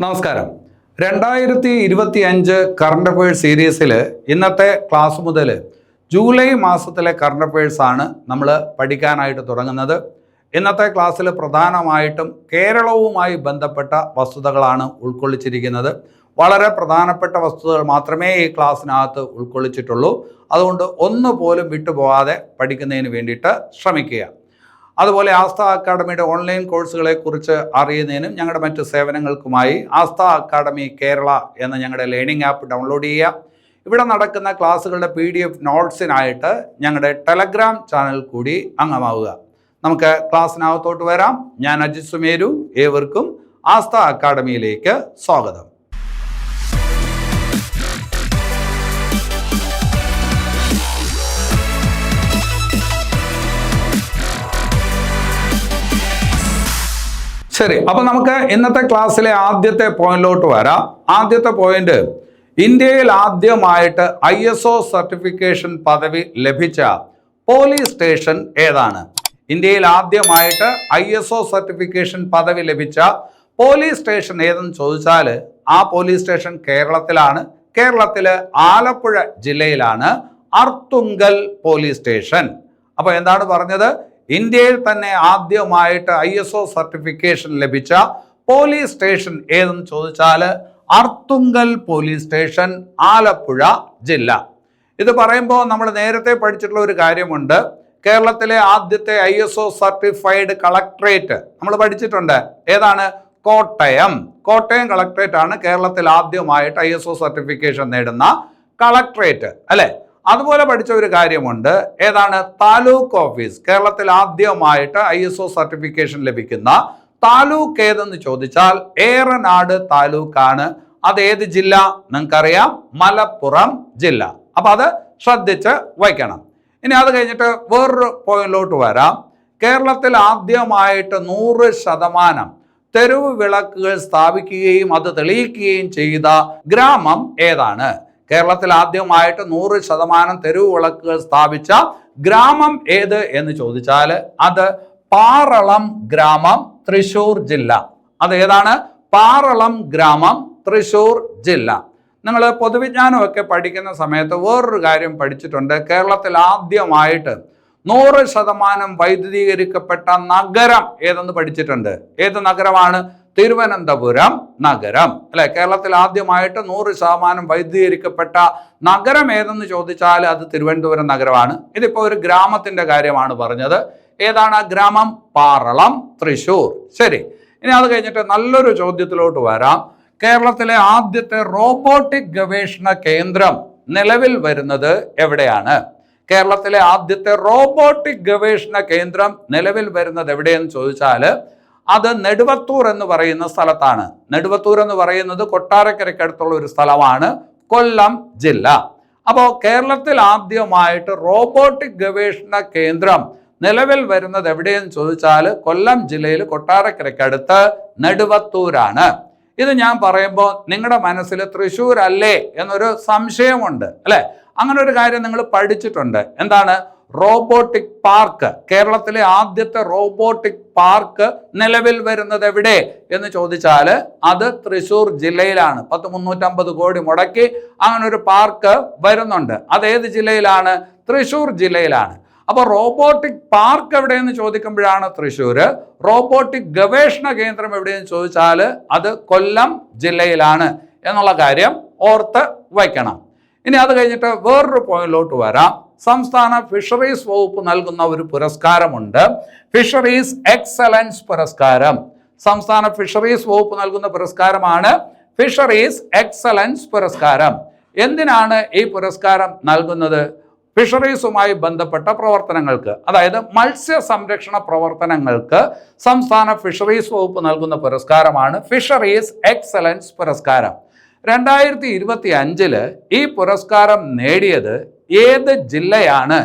നമസ്കാരം. 2025 current affairs സീരീസിൽ ഇന്നത്തെ ക്ലാസ് മുതൽ ജൂലൈ മാസത്തിലെ കറണ്ട് അഫയേഴ്സ് ആണ് നമ്മൾ പഠിക്കാനായിട്ട് തുടങ്ങുന്നത്. ഇന്നത്തെ ക്ലാസ്സിൽ പ്രധാനമായിട്ടും കേരളവുമായി ബന്ധപ്പെട്ട വസ്തുതകളാണ് ഉൾക്കൊള്ളിച്ചിരിക്കുന്നത്. വളരെ പ്രധാനപ്പെട്ട വസ്തുതകൾ മാത്രമേ ഈ ക്ലാസ്സിനകത്ത് ഉൾക്കൊള്ളിച്ചിട്ടുള്ളൂ. അതുകൊണ്ട് ഒന്നുപോലും വിട്ടുപോകാതെ പഠിക്കുന്നതിന് വേണ്ടിയിട്ട് ശ്രമിക്കുക. അതുപോലെ ആസ്ഥ അക്കാഡമിയുടെ ഓൺലൈൻ കോഴ്സുകളെ കുറിച്ച് അറിയുന്നതിനും ഞങ്ങളുടെ മറ്റ് സേവനങ്ങൾക്കുമായി ആസ്ഥ അക്കാഡമി കേരള എന്ന ഞങ്ങളുടെ ലേണിംഗ് ആപ്പ് ഡൗൺലോഡ് ചെയ്യുക. ഇവിടെ നടക്കുന്ന ക്ലാസ്സുകളുടെ PDF നോട്ട്സിനായിട്ട് ഞങ്ങളുടെ ടെലഗ്രാം ചാനൽ കൂടി അംഗമാവുക. നമുക്ക് ക്ലാസ്സിനകത്തോട്ട് വരാം. ഞാൻ അജിത് സുമേരു. ഏവർക്കും ആസ്ഥ അക്കാഡമിയിലേക്ക് സ്വാഗതം. ശരി, അപ്പോൾ നമുക്ക് ഇന്നത്തെ ക്ലാസ്സിലെ ആദ്യത്തെ പോയിന്റിലോട്ട് വരാം. ആദ്യത്തെ പോയിന്റ്, ഇന്ത്യയിൽ ആദ്യമായിട്ട് ISO സർട്ടിഫിക്കേഷൻ പദവി ലഭിച്ച പോലീസ് സ്റ്റേഷൻ ഏതാണ്? ഇന്ത്യയിൽ ആദ്യമായിട്ട് ISO സർട്ടിഫിക്കേഷൻ പദവി ലഭിച്ച പോലീസ് സ്റ്റേഷൻ ഏതെന്ന് ചോദിച്ചാൽ ആ പോലീസ് സ്റ്റേഷൻ കേരളത്തിലാണ്. കേരളത്തിലെ ആലപ്പുഴ ജില്ലയിലാണ് അർത്തുങ്കൽ പോലീസ് സ്റ്റേഷൻ. അപ്പോൾ എന്താണ് പറഞ്ഞത്? ഇന്ത്യയിൽ തന്നെ ആദ്യമായിട്ട് ISO സർട്ടിഫിക്കേഷൻ ലഭിച്ച പോലീസ് സ്റ്റേഷൻ ഏതെന്ന് ചോദിച്ചാൽ അർത്തുങ്കൽ പോലീസ് സ്റ്റേഷൻ, ആലപ്പുഴ ജില്ല. ഇത് പറയുമ്പോൾ നമ്മൾ നേരത്തെ പഠിച്ചിട്ടുള്ള ഒരു കാര്യമുണ്ട്. കേരളത്തിലെ ആദ്യത്തെ ISO സർട്ടിഫൈഡ് കളക്ട്രേറ്റ് നമ്മൾ പഠിച്ചിട്ടുണ്ട്. ഏതാണ്? കോട്ടയം. കോട്ടയം കളക്ട്രേറ്റ് ആണ് കേരളത്തിൽ ആദ്യമായിട്ട് ISO സർട്ടിഫിക്കേഷൻ നേടുന്ന കളക്ട്രേറ്റ്, അല്ലെ? അതുപോലെ പഠിച്ച ഒരു കാര്യമുണ്ട്. ഏതാണ്? താലൂക്ക് ഓഫീസ്. കേരളത്തിൽ ആദ്യമായിട്ട് ISO സർട്ടിഫിക്കേഷൻ ലഭിക്കുന്ന താലൂക്ക് ഏതെന്ന് ചോദിച്ചാൽ ഏറനാട് താലൂക്കാണ്. അത് ഏത് ജില്ല? നിങ്ങൾക്കറിയാം, മലപ്പുറം ജില്ല. അപ്പൊ അത് ശ്രദ്ധിച്ച് വയ്ക്കണം. ഇനി അത് കഴിഞ്ഞിട്ട് വേറൊരു പോയിന്റിലോട്ട് വരാം. കേരളത്തിൽ ആദ്യമായിട്ട് 100% തെരുവ് വിളക്കുകൾ സ്ഥാപിക്കുകയും അത് തെളിയിക്കുകയും ചെയ്ത ഗ്രാമം ഏതാണ്? കേരളത്തിൽ ആദ്യമായിട്ട് 100% തെരുവ് വിളക്കുകൾ സ്ഥാപിച്ച ഗ്രാമം ഏത് എന്ന് ചോദിച്ചാൽ അത് പാറളം ഗ്രാമം, തൃശ്ശൂർ ജില്ല. അത് ഏതാണ്? പാറളം ഗ്രാമം, തൃശ്ശൂർ ജില്ല. നിങ്ങൾ പൊതുവിജ്ഞാനമൊക്കെ പഠിക്കുന്ന സമയത്ത് വേറൊരു കാര്യം പഠിച്ചിട്ടുണ്ട്. കേരളത്തിൽ ആദ്യമായിട്ട് 100% വൈദ്യുതീകരിക്കപ്പെട്ട നഗരം ഏതെന്ന് പഠിച്ചിട്ടുണ്ട്. ഏത് നഗരമാണ്? തിരുവനന്തപുരം നഗരം, അല്ലെ? കേരളത്തിൽ ആദ്യമായിട്ട് 100% വൈദ്യുതീകരിക്കപ്പെട്ട നഗരം ഏതെന്ന് ചോദിച്ചാൽ അത് തിരുവനന്തപുരം നഗരമാണ്. ഇതിപ്പോ ഒരു ഗ്രാമത്തിന്റെ കാര്യമാണ് പറഞ്ഞത്. ഏതാണ് ആ ഗ്രാമം? പാറളം, തൃശ്ശൂർ. ശരി, ഇനി അത് കഴിഞ്ഞിട്ട് നല്ലൊരു ചോദ്യത്തിലോട്ട് വരാം. കേരളത്തിലെ ആദ്യത്തെ റോബോട്ടിക് ഗവേഷണ കേന്ദ്രം നിലവിൽ വരുന്നത് എവിടെയാണ്? കേരളത്തിലെ ആദ്യത്തെ റോബോട്ടിക് ഗവേഷണ കേന്ദ്രം നിലവിൽ വരുന്നത് എവിടെയെന്ന് ചോദിച്ചാൽ അത് നെടുവത്തൂർ എന്ന് പറയുന്ന സ്ഥലത്താണ്. നെടുവത്തൂർ എന്ന് പറയുന്നത് കൊട്ടാരക്കരയ്ക്കടുത്തുള്ള ഒരു സ്ഥലമാണ്, കൊല്ലം ജില്ല. അപ്പോൾ കേരളത്തിൽ ആദ്യമായിട്ട് റോബോട്ടിക് ഗവേഷണ കേന്ദ്രം നിലവിൽ വരുന്നത് എവിടെയെന്ന് ചോദിച്ചാൽ കൊല്ലം ജില്ലയിൽ കൊട്ടാരക്കരയ്ക്കടുത്ത് നെടുവത്തൂരാണ്. ഇത് ഞാൻ പറയുമ്പോൾ നിങ്ങളുടെ മനസ്സിൽ തൃശ്ശൂർ അല്ലേ എന്നൊരു സംശയമുണ്ട്, അല്ലെ? അങ്ങനെ ഒരു കാര്യം നിങ്ങൾ പഠിച്ചിട്ടുണ്ട്. എന്താണ്? Robotic park. കേരളത്തിലെ ആദ്യത്തെ റോബോട്ടിക് പാർക്ക് നിലവിൽ വരുന്നത് എവിടെ എന്ന് ചോദിച്ചാൽ അത് തൃശ്ശൂർ ജില്ലയിലാണ്. 350 കോടി മുടക്കി അങ്ങനെ ഒരു പാർക്ക് വരുന്നുണ്ട്. അത് ഏത് ജില്ലയിലാണ്? തൃശ്ശൂർ ജില്ലയിലാണ്. അപ്പോൾ റോബോട്ടിക് പാർക്ക് എവിടെയെന്ന് ചോദിക്കുമ്പോഴാണ് തൃശ്ശൂര്. റോബോട്ടിക് ഗവേഷണ കേന്ദ്രം എവിടെയെന്ന് ചോദിച്ചാൽ അത് കൊല്ലം ജില്ലയിലാണ് എന്നുള്ള കാര്യം ഓർത്ത് വയ്ക്കണം. ഇനി അത് കഴിഞ്ഞിട്ട് വേറൊരു പോയിന്റിലോട്ട് വരാം. സംസ്ഥാന ഫിഷറീസ് വകുപ്പ് നൽകുന്ന ഒരു പുരസ്കാരമുണ്ട്, ഫിഷറീസ് എക്സലൻസ് പുരസ്കാരം. സംസ്ഥാന ഫിഷറീസ് വകുപ്പ് നൽകുന്ന പുരസ്കാരമാണ് ഫിഷറീസ് എക്സലൻസ് പുരസ്കാരം. എന്തിനാണ് ഈ പുരസ്കാരം നൽകുന്നത്? ഫിഷറീസുമായി ബന്ധപ്പെട്ട പ്രവർത്തനങ്ങൾക്ക്, അതായത് മത്സ്യ സംരക്ഷണ പ്രവർത്തനങ്ങൾക്ക് സംസ്ഥാന ഫിഷറീസ് വകുപ്പ് നൽകുന്ന പുരസ്കാരമാണ് ഫിഷറീസ് എക്സലൻസ് പുരസ്കാരം. 2025 ഈ പുരസ്കാരം നേടിയത് ഏത് ജില്ലയാണ്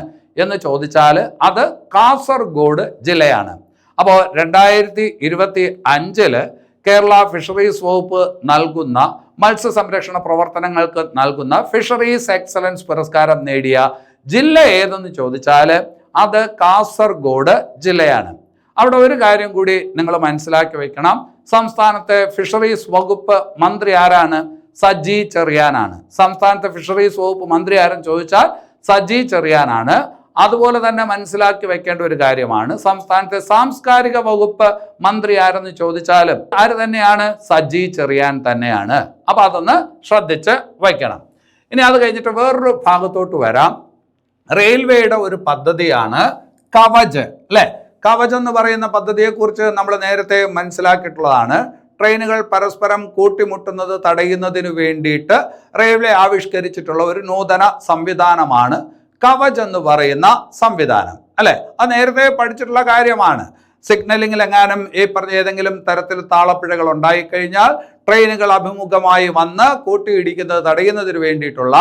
എന്ന് ചോദിച്ചാൽ അത് കാസർഗോഡ് ജില്ലയാണ്. അപ്പോൾ 2025 കേരള ഫിഷറീസ് വകുപ്പ് നൽകുന്ന മത്സ്യസംരക്ഷണ പ്രവർത്തനങ്ങൾക്ക് നൽകുന്ന ഫിഷറീസ് എക്സലൻസ് പുരസ്കാരം നേടിയ ജില്ല ഏതെന്ന് ചോദിച്ചാൽ അത് കാസർഗോഡ് ജില്ലയാണ്. അവിടെ ഒരു കാര്യം കൂടി നിങ്ങൾ മനസ്സിലാക്കി വെക്കണം. സംസ്ഥാനത്തെ ഫിഷറീസ് വകുപ്പ് മന്ത്രി ആരാണ്? സജി ചെറിയാനാണ്. സംസ്ഥാനത്തെ ഫിഷറീസ് വകുപ്പ് മന്ത്രി ആരെന്ന് ചോദിച്ചാൽ സജി ചെറിയാനാണ്. അതുപോലെ തന്നെ മനസ്സിലാക്കി വെക്കേണ്ട ഒരു കാര്യമാണ്, സംസ്ഥാനത്തെ സാംസ്കാരിക വകുപ്പ് മന്ത്രി ആരെന്ന് ചോദിച്ചാലും ആര് തന്നെയാണ്? സജി ചെറിയാൻ തന്നെയാണ്. അപ്പൊ അതൊന്ന് ശ്രദ്ധിച്ച് വയ്ക്കണം. ഇനി അത് കഴിഞ്ഞിട്ട് വേറൊരു ഭാഗത്തോട്ട് വരാം. റെയിൽവേയുടെ ഒരു പദ്ധതിയാണ് കവച്, അല്ലെ? കവച് എന്ന് പറയുന്ന പദ്ധതിയെക്കുറിച്ച് നമ്മൾ നേരത്തെ മനസ്സിലാക്കിയിട്ടുള്ളതാണ്. ട്രെയിനുകൾ പരസ്പരം കൂട്ടിമുട്ടുന്നത് തടയുന്നതിന് വേണ്ടിയിട്ട് റെയിൽവേ ആവിഷ്കരിച്ചിട്ടുള്ള ഒരു നൂതന സംവിധാനമാണ് കവച് എന്ന് പറയുന്ന സംവിധാനം, അല്ലെ? അത് നേരത്തെ പഠിച്ചിട്ടുള്ള കാര്യമാണ്. സിഗ്നലിംഗിൽ എങ്ങാനും ഈ പറഞ്ഞ ഏതെങ്കിലും തരത്തിൽ താളപ്പിഴകൾ ഉണ്ടായിക്കഴിഞ്ഞാൽ ട്രെയിനുകൾ അഭിമുഖമായി വന്ന് കൂട്ടിയിടിക്കുന്നത് തടയുന്നതിന് വേണ്ടിയിട്ടുള്ള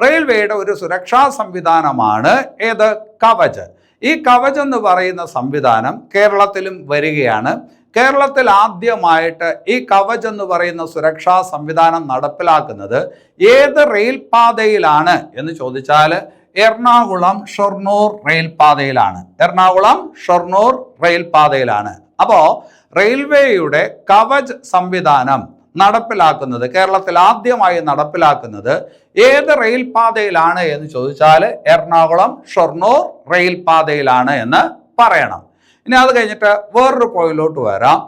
റെയിൽവേയുടെ ഒരു സുരക്ഷാ സംവിധാനമാണ് ഏത്? കവച്. ഈ കവച് എന്ന് പറയുന്ന സംവിധാനം കേരളത്തിലും വരികയാണ്. കേരളത്തിൽ ആദ്യമായിട്ട് ഈ കവച് എന്ന് പറയുന്ന സുരക്ഷാ സംവിധാനം നടപ്പിലാക്കുന്നത് ഏത് റെയിൽ പാതയിലാണ് എന്ന് ചോദിച്ചാൽ എറണാകുളം ഷൊർണൂർ റെയിൽ പാതയിലാണ്. എറണാകുളം ഷൊർണൂർ റെയിൽ പാതയിലാണ്. അപ്പോ റെയിൽവേയുടെ കവച് സംവിധാനം നടപ്പിലാക്കുന്നത്, കേരളത്തിൽ ആദ്യമായി നടപ്പിലാക്കുന്നത് ഏത് റെയിൽ പാതയിലാണ് എന്ന് ചോദിച്ചാൽ എറണാകുളം ഷൊർണൂർ റെയിൽ പാതയിലാണ് എന്ന് പറയണം. ഇനി അത് വേറൊരു പോയിന്റിലോട്ട് വരാം.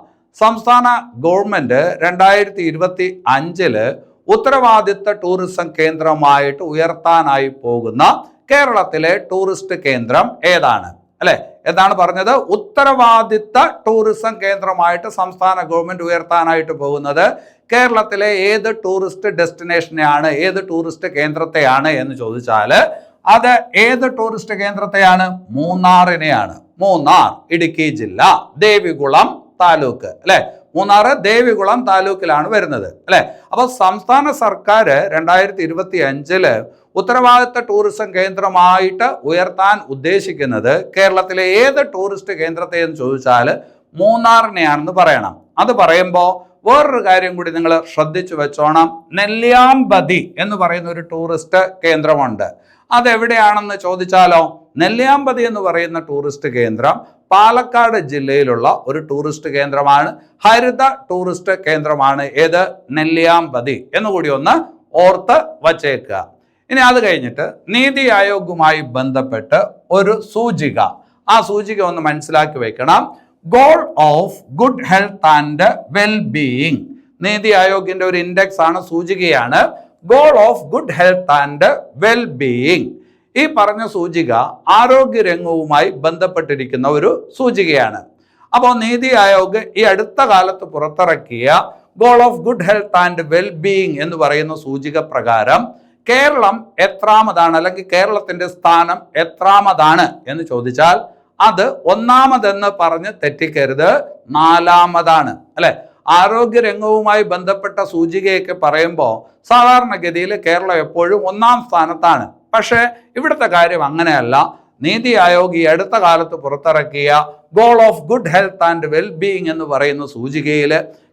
സംസ്ഥാന ഗവൺമെന്റ് 2025 ഉത്തരവാദിത്ത ടൂറിസം കേന്ദ്രമായിട്ട് ഉയർത്താനായി പോകുന്ന കേരളത്തിലെ ടൂറിസ്റ്റ് കേന്ദ്രം ഏതാണ്? അല്ലെ, എന്താണ് പറഞ്ഞത്? ഉത്തരവാദിത്ത ടൂറിസം കേന്ദ്രമായിട്ട് സംസ്ഥാന ഗവൺമെന്റ് ഉയർത്താനായിട്ട് പോകുന്നത് കേരളത്തിലെ ഏത് ടൂറിസ്റ്റ് ഡെസ്റ്റിനേഷനെയാണ്, ഏത് ടൂറിസ്റ്റ് കേന്ദ്രത്തെയാണ് എന്ന് ചോദിച്ചാൽ അത് ഏത് ടൂറിസ്റ്റ് കേന്ദ്രത്തെയാണ്? മൂന്നാറിനെയാണ്. മൂന്നാർ, ഇടുക്കി ജില്ല, ദേവികുളം താലൂക്ക്, അല്ലെ? മൂന്നാർ ദേവികുളം താലൂക്കിലാണ് വരുന്നത്, അല്ലെ? അപ്പൊ സംസ്ഥാന സർക്കാർ 2025 ഉത്തരവാദിത്ത ടൂറിസം കേന്ദ്രമായിട്ട് ഉയർത്താൻ ഉദ്ദേശിക്കുന്നത് കേരളത്തിലെ ഏത് ടൂറിസ്റ്റ് കേന്ദ്രത്തെ എന്ന് ചോദിച്ചാൽ മൂന്നാറിനെയാണെന്ന് പറയണം. അത് പറയുമ്പോൾ വേറൊരു കാര്യം കൂടി നിങ്ങൾ ശ്രദ്ധിച്ചു വെച്ചോണം. നെല്ലിയാമ്പതി എന്ന് പറയുന്ന ഒരു ടൂറിസ്റ്റ് കേന്ദ്രമുണ്ട്. അതെവിടെയാണെന്ന് ചോദിച്ചാലോ, നെല്ലിയാമ്പതി എന്ന് പറയുന്ന ടൂറിസ്റ്റ് കേന്ദ്രം പാലക്കാട് ജില്ലയിലുള്ള ഒരു ടൂറിസ്റ്റ് കേന്ദ്രമാണ്. ഹരിത ടൂറിസ്റ്റ് കേന്ദ്രമാണ് ഏത്? നെല്ലിയാമ്പതി എന്നുകൂടി ഒന്ന് ഓർത്ത് വച്ചേക്കുക. ഇനി അത് കഴിഞ്ഞിട്ട് നീതി ആയോഗുമായി ബന്ധപ്പെട്ട് ഒരു സൂചിക, ആ സൂചിക ഒന്ന് മനസ്സിലാക്കി വെക്കണം. Goal of good health and wellbeing. NITI ആയോഗിന്റെ ഒരു ഇൻഡെക്സ് ആണ്, സൂചികയാണ് goal of good health and wellbeing. ഈ പറഞ്ഞ സൂചിക ആരോഗ്യരംഗവുമായി ബന്ധപ്പെട്ടിരിക്കുന്ന ഒരു സൂചികയാണ്. അപ്പോൾ നീതി ആയോഗ് ഈ അടുത്ത കാലത്ത് പുറത്തിറക്കിയ goal of good health and wellbeing എന്ന് പറയുന്ന സൂചിക പ്രകാരം കേരളം എത്രാമതാണ്, അല്ലെങ്കിൽ കേരളത്തിന്റെ സ്ഥാനം എത്രാമതാണ് എന്ന് ചോദിച്ചാൽ അത് ഒന്നാമതെന്ന് പറഞ്ഞ് തെറ്റിക്കരുത്, 4ാമതാണ്, അല്ലെ? ആരോഗ്യരംഗവുമായി ബന്ധപ്പെട്ട സൂചികയൊക്കെ പറയുമ്പോൾ സാധാരണഗതിയിൽ കേരളം എപ്പോഴും 1ാം സ്ഥാനത്താണ്. പക്ഷേ ഇവിടുത്തെ കാര്യം അങ്ങനെയല്ല. നീതി ആയോഗ് ഈ അടുത്ത കാലത്ത് പുറത്തിറക്കിയ goal of good health and wellbeing എന്ന് പറയുന്ന സൂചികയിൽ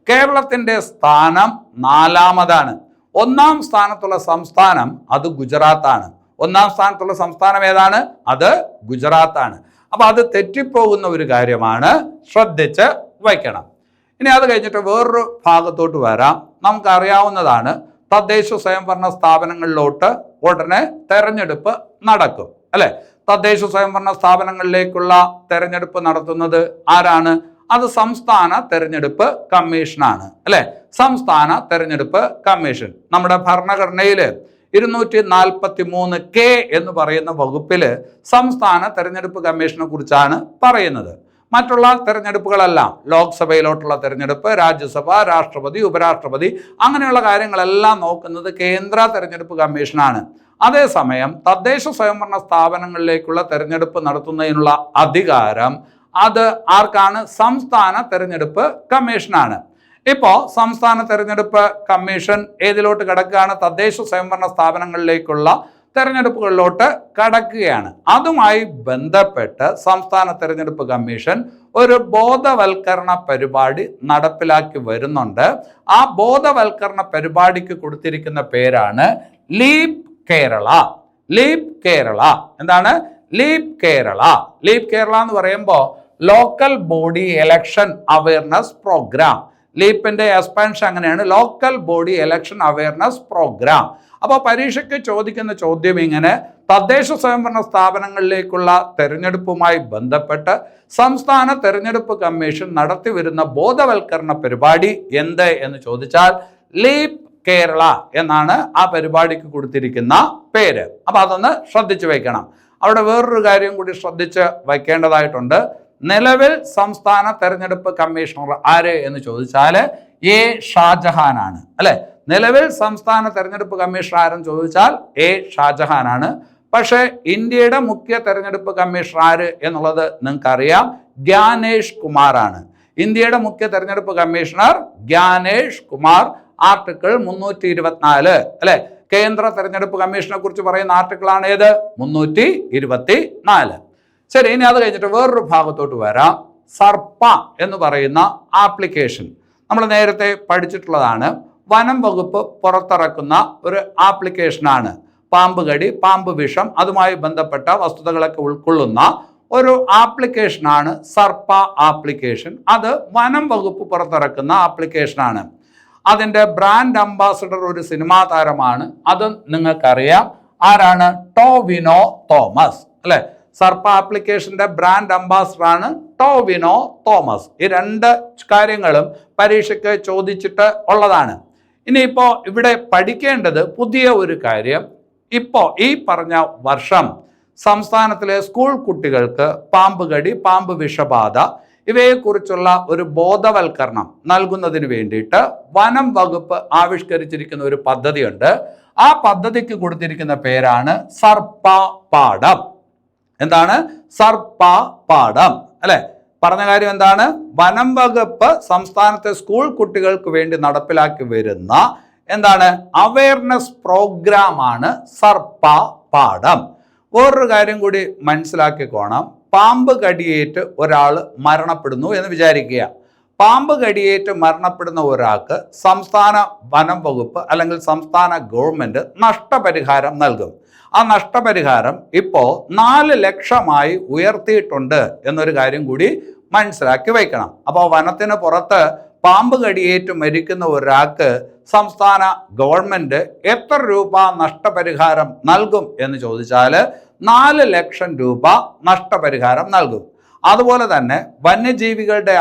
കേരളത്തിന്റെ സ്ഥാനം 4ാമതാണ്. 1ാം സ്ഥാനത്തുള്ള സംസ്ഥാനം അത് ഗുജറാത്താണ്. 1ാം സ്ഥാനത്തുള്ള സംസ്ഥാനം ഏതാണ്? അത് ഗുജറാത്താണ്. അപ്പൊ അത് തെറ്റിപ്പോകുന്ന ഒരു കാര്യമാണ്, ശ്രദ്ധിച്ച് വയ്ക്കണം. ഇനി അത് കഴിഞ്ഞിട്ട് വേറൊരു ഭാഗത്തോട്ട് വരാം. നമുക്കറിയാവുന്നതാണ്, തദ്ദേശ സ്വയംഭരണ സ്ഥാപനങ്ങളിലോട്ട് ഉടനെ തെരഞ്ഞെടുപ്പ് നടക്കും, അല്ലെ? തദ്ദേശ സ്വയംഭരണ സ്ഥാപനങ്ങളിലേക്കുള്ള തെരഞ്ഞെടുപ്പ് നടത്തുന്നത് ആരാണ്? അത് സംസ്ഥാന തെരഞ്ഞെടുപ്പ് കമ്മീഷനാണ്, അല്ലെ? സംസ്ഥാന തെരഞ്ഞെടുപ്പ് കമ്മീഷൻ. നമ്മുടെ ഭരണഘടനയിൽ 243K എന്ന് പറയുന്ന വകുപ്പിൽ സംസ്ഥാന തെരഞ്ഞെടുപ്പ് കമ്മീഷനെ കുറിച്ചാണ് പറയുന്നത്. മറ്റുള്ള തെരഞ്ഞെടുപ്പുകളെല്ലാം, ലോക്സഭയിലോട്ടുള്ള തെരഞ്ഞെടുപ്പ്, രാജ്യസഭ, രാഷ്ട്രപതി, ഉപരാഷ്ട്രപതി, അങ്ങനെയുള്ള കാര്യങ്ങളെല്ലാം നോക്കുന്നത് കേന്ദ്ര തെരഞ്ഞെടുപ്പ് കമ്മീഷനാണ്. അതേസമയം തദ്ദേശ സ്വയംഭരണ സ്ഥാപനങ്ങളിലേക്കുള്ള തെരഞ്ഞെടുപ്പ് നടത്തുന്നതിനുള്ള അധികാരം അത് ആർക്കാണ്? സംസ്ഥാന തെരഞ്ഞെടുപ്പ് കമ്മീഷനാണ്. ഇപ്പോൾ സംസ്ഥാന തെരഞ്ഞെടുപ്പ് കമ്മീഷൻ ഏതിലോട്ട് കിടക്കുകയാണ്? തദ്ദേശ സ്വയംഭരണ സ്ഥാപനങ്ങളിലേക്കുള്ള തെരഞ്ഞെടുപ്പുകളിലോട്ട് കടക്കുകയാണ്. അതുമായി ബന്ധപ്പെട്ട് സംസ്ഥാന തെരഞ്ഞെടുപ്പ് കമ്മീഷൻ ഒരു ബോധവൽക്കരണ പരിപാടി നടപ്പിലാക്കി വരുന്നുണ്ട്. ആ ബോധവൽക്കരണ പരിപാടിക്ക് കൊടുത്തിരിക്കുന്ന പേരാണ് ലീപ് കേരള. ലീപ് കേരള. എന്താണ് ലീപ് കേരള? ലീപ് കേരള എന്ന് പറയുമ്പോൾ local body election awareness programme. ലീപ്പിന്റെ എക്സ്പാൻഷൻ അങ്ങനെയാണ്, local body election awareness programme. അപ്പോൾ പരീക്ഷയ്ക്ക് ചോദിക്കുന്ന ചോദ്യം ഇങ്ങനെ: തദ്ദേശ സ്വയംഭരണ സ്ഥാപനങ്ങളിലേക്കുള്ള തെരഞ്ഞെടുപ്പുമായി ബന്ധപ്പെട്ട് സംസ്ഥാന തെരഞ്ഞെടുപ്പ് കമ്മീഷൻ നടത്തിവരുന്ന ബോധവൽക്കരണ പരിപാടി എന്ത് എന്ന് ചോദിച്ചാൽ ലീപ് കേരള എന്നാണ് ആ പരിപാടിക്ക് കൊടുത്തിരിക്കുന്ന പേര്. അപ്പൊ അതൊന്ന് ശ്രദ്ധിച്ചു വയ്ക്കണം. അവിടെ വേറൊരു കാര്യം കൂടി ശ്രദ്ധിച്ച് വയ്ക്കേണ്ടതായിട്ടുണ്ട്. നിലവിൽ സംസ്ഥാന തെരഞ്ഞെടുപ്പ് കമ്മീഷണർ ആര് എന്ന് ചോദിച്ചാൽ എ ഷാജഹാനാണ്, അല്ലെ? നിലവിൽ സംസ്ഥാന തെരഞ്ഞെടുപ്പ് കമ്മീഷണർ ആരെന്ന് ചോദിച്ചാൽ എ ഷാജഹാനാണ്. പക്ഷേ ഇന്ത്യയുടെ മുഖ്യ തെരഞ്ഞെടുപ്പ് കമ്മീഷണർ ആര് എന്നുള്ളത് നിങ്ങൾക്കറിയാം, ഗ്യാനേഷ് കുമാറാണ്. ഇന്ത്യയുടെ മുഖ്യ തെരഞ്ഞെടുപ്പ് കമ്മീഷണർ ഗ്യാനേഷ് കുമാർ. ആർട്ടിക്കിൾ 324, അല്ലെ? കേന്ദ്ര തെരഞ്ഞെടുപ്പ് കമ്മീഷനെ കുറിച്ച് പറയുന്ന ആർട്ടിക്കിളാണ് ഏത്? 324. ശരി, ഇനി അത് കഴിഞ്ഞിട്ട് വേറൊരു ഭാഗത്തോട്ട് വരാം. സർപ്പ എന്ന് പറയുന്ന ആപ്ലിക്കേഷൻ നമ്മൾ നേരത്തെ പഠിച്ചിട്ടുള്ളതാണ്. വനം വകുപ്പ് പുറത്തിറക്കുന്ന ഒരു ആപ്ലിക്കേഷനാണ്. പാമ്പ് കടി, പാമ്പ് വിഷം, അതുമായി ബന്ധപ്പെട്ട വസ്തുതകളൊക്കെ ഉൾക്കൊള്ളുന്ന ഒരു ആപ്ലിക്കേഷനാണ് സർപ്പ ആപ്ലിക്കേഷൻ. അത് വനം വകുപ്പ് പുറത്തിറക്കുന്ന ആപ്ലിക്കേഷനാണ്. അതിൻ്റെ ബ്രാൻഡ് അംബാസഡർ ഒരു സിനിമാ താരമാണ്. അത് നിങ്ങൾക്കറിയാം. ആരാണ്? ടോവിനോ തോമസ്, അല്ലെ? സർപ്പ ആപ്ലിക്കേഷന്റെ ബ്രാൻഡ് അംബാസഡർ ആണ് ടോവിനോ തോമസ്. ഈ രണ്ട് കാര്യങ്ങളും പരീക്ഷയ്ക്ക് ചോദിച്ചിട്ട് ഉള്ളതാണ്. ഇനിയിപ്പോൾ ഇവിടെ പഠിക്കേണ്ടത് പുതിയ ഒരു കാര്യം, ഇപ്പോൾ ഈ പറഞ്ഞ വർഷം സംസ്ഥാനത്തിലെ സ്കൂൾ കുട്ടികൾക്ക് പാമ്പ് കടി, പാമ്പ് വിഷബാധ ഇവയെക്കുറിച്ചുള്ള ഒരു ബോധവൽക്കരണം നൽകുന്നതിന് വേണ്ടിയിട്ട് വനം വകുപ്പ് ആവിഷ്കരിച്ചിരിക്കുന്ന ഒരു പദ്ധതിയുണ്ട്. ആ പദ്ധതിക്ക് കൊടുത്തിരിക്കുന്ന പേരാണ് സർപ്പ പാഠം. എന്താണ്? സർപ്പ പാഠം, അല്ലെ? പറഞ്ഞ കാര്യം എന്താണ്? വനം വകുപ്പ് സംസ്ഥാനത്തെ സ്കൂൾ കുട്ടികൾക്ക് വേണ്ടി നടപ്പിലാക്കി വരുന്ന എന്താണ്? അവയർനെസ് പ്രോഗ്രാമാണ് സർപ്പ പാഠം. വേറൊരു കാര്യം കൂടി മനസ്സിലാക്കിക്കോണം. പാമ്പ് കടിയേറ്റ് ഒരാൾ മരണപ്പെടുന്നു എന്ന് വിചാരിക്കുക. പാമ്പ് കടിയേറ്റ് മരണപ്പെടുന്ന ഒരാൾക്ക് സംസ്ഥാന വനം വകുപ്പ് അല്ലെങ്കിൽ സംസ്ഥാന ഗവൺമെന്റ് നഷ്ടപരിഹാരം നൽകും. ആ നഷ്ടപരിഹാരം ഇപ്പോൾ 4 ലക്ഷമായി ഉയർത്തിയിട്ടുണ്ട് എന്നൊരു കാര്യം കൂടി മനസ്സിലാക്കി വയ്ക്കണം. അപ്പോൾ വനത്തിന് പുറത്ത് പാമ്പ് കടിയേറ്റ് മരിക്കുന്ന ഒരാൾക്ക് സംസ്ഥാന ഗവൺമെന്റ് എത്ര രൂപ നഷ്ടപരിഹാരം നൽകും എന്ന് ചോദിച്ചാൽ 4 ലക്ഷം രൂപ നഷ്ടപരിഹാരം നൽകും. അതുപോലെ തന്നെ വന്യജീവികളുടെ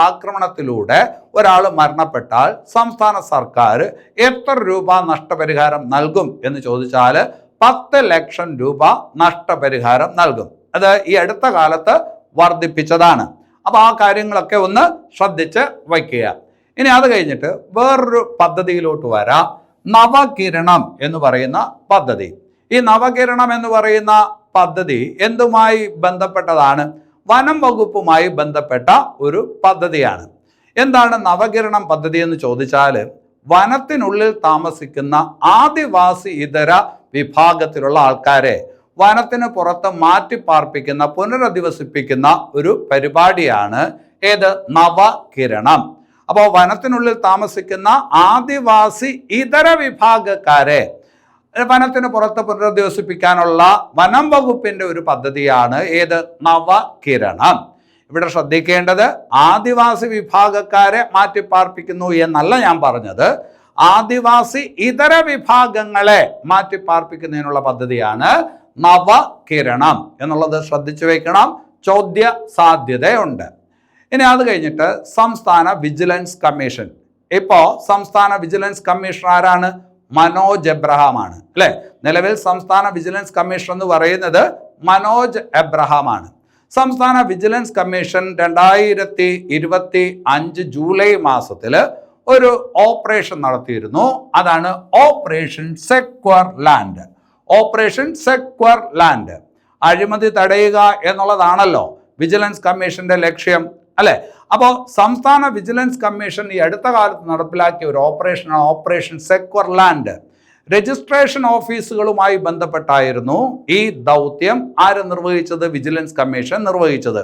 ആക്രമണത്തിലൂടെ ഒരാൾ മരണപ്പെട്ടാൽ സംസ്ഥാന സർക്കാർ എത്ര രൂപ നഷ്ടപരിഹാരം നൽകും എന്ന് ചോദിച്ചാൽ 10 ലക്ഷം രൂപ നഷ്ടപരിഹാരം നൽകും. അത് ഈ അടുത്ത കാലത്ത് വർദ്ധിപ്പിച്ചതാണ്. അപ്പോൾ ആ കാര്യങ്ങളൊക്കെ ഒന്ന് ശ്രദ്ധിച്ച് വയ്ക്കുക. ഇനി അത് കഴിഞ്ഞിട്ട് വേറൊരു പദ്ധതിയിലോട്ട് വരാം. നവകിരണം എന്ന് പറയുന്ന പദ്ധതി. ഈ നവകിരണം എന്ന് പറയുന്ന പദ്ധതി എന്തുമായി ബന്ധപ്പെട്ടതാണ്? വനം വകുപ്പുമായി ബന്ധപ്പെട്ട ഒരു പദ്ധതിയാണ്. എന്താണ് നവകിരണം പദ്ധതി എന്ന് ചോദിച്ചാൽ, വനത്തിനുള്ളിൽ താമസിക്കുന്ന ആദിവാസി ഇതര വിഭാഗത്തിലുള്ള ആൾക്കാരെ വനത്തിന് പുറത്ത് മാറ്റിപ്പാർപ്പിക്കുന്ന, പുനരധിവസിപ്പിക്കുന്ന ഒരു പരിപാടിയാണ് ഏത്? നവകിരണം. അപ്പോൾ വനത്തിനുള്ളിൽ താമസിക്കുന്ന ആദിവാസി ഇതര വിഭാഗക്കാരെ വനത്തിന് പുറത്ത് പുനരധിവസിപ്പിക്കാനുള്ള വനം വകുപ്പിന്റെ ഒരു പദ്ധതിയാണ് ഏത്? നവകിരണം. ഇവിടെ ശ്രദ്ധിക്കേണ്ടത് ആദിവാസി വിഭാഗക്കാരെ മാറ്റിപ്പാർപ്പിക്കുന്നു എന്നല്ല ഞാൻ പറഞ്ഞത്. ആദിവാസി ഇതര വിഭാഗങ്ങളെ മാറ്റിപ്പാർപ്പിക്കുന്നതിനുള്ള പദ്ധതിയാണ് നവകിരണം എന്നുള്ളത് ശ്രദ്ധിച്ചു വെക്കണം. ചോദ്യ സാധ്യതയുണ്ട്. ഇനി അത് കഴിഞ്ഞിട്ട് സംസ്ഥാന വിജിലൻസ് കമ്മീഷൻ. ഇപ്പോൾ സംസ്ഥാന വിജിലൻസ് കമ്മീഷണർ ആരാണ്? മനോജ് എബ്രഹാമാണ്, അല്ലെ? നിലവിൽ സംസ്ഥാന വിജിലൻസ് കമ്മീഷൻ എന്ന് പറയുന്നത് മനോജ് എബ്രഹാമാണ്. സംസ്ഥാന വിജിലൻസ് കമ്മീഷൻ 2025 ജൂലൈ മാസത്തിൽ ഒരു ഓപ്പറേഷൻ നടത്തിയിരുന്നു. അതാണ് operation secure land. Operation secure land അഴിമതി തടയുക എന്നുള്ളതാണല്ലോ വിജിലൻസ് കമ്മീഷന്റെ ലക്ഷ്യം, അല്ലെ? അപ്പോൾ സംസ്ഥാന വിജിലൻസ് കമ്മീഷൻ ഈ അടുത്ത കാലത്ത് നടപ്പിലാക്കിയ ഒരു ഓപ്പറേഷനാണ് ഓപ്പറേഷൻ സെക്വർ ലാൻഡ്. രജിസ്ട്രേഷൻ ഓഫീസുകളുമായി ബന്ധപ്പെട്ടായിരുന്നു ഈ ദൗത്യം ആര് നിർവഹിച്ചത്? വിജിലൻസ് കമ്മീഷൻ നിർവഹിച്ചത്.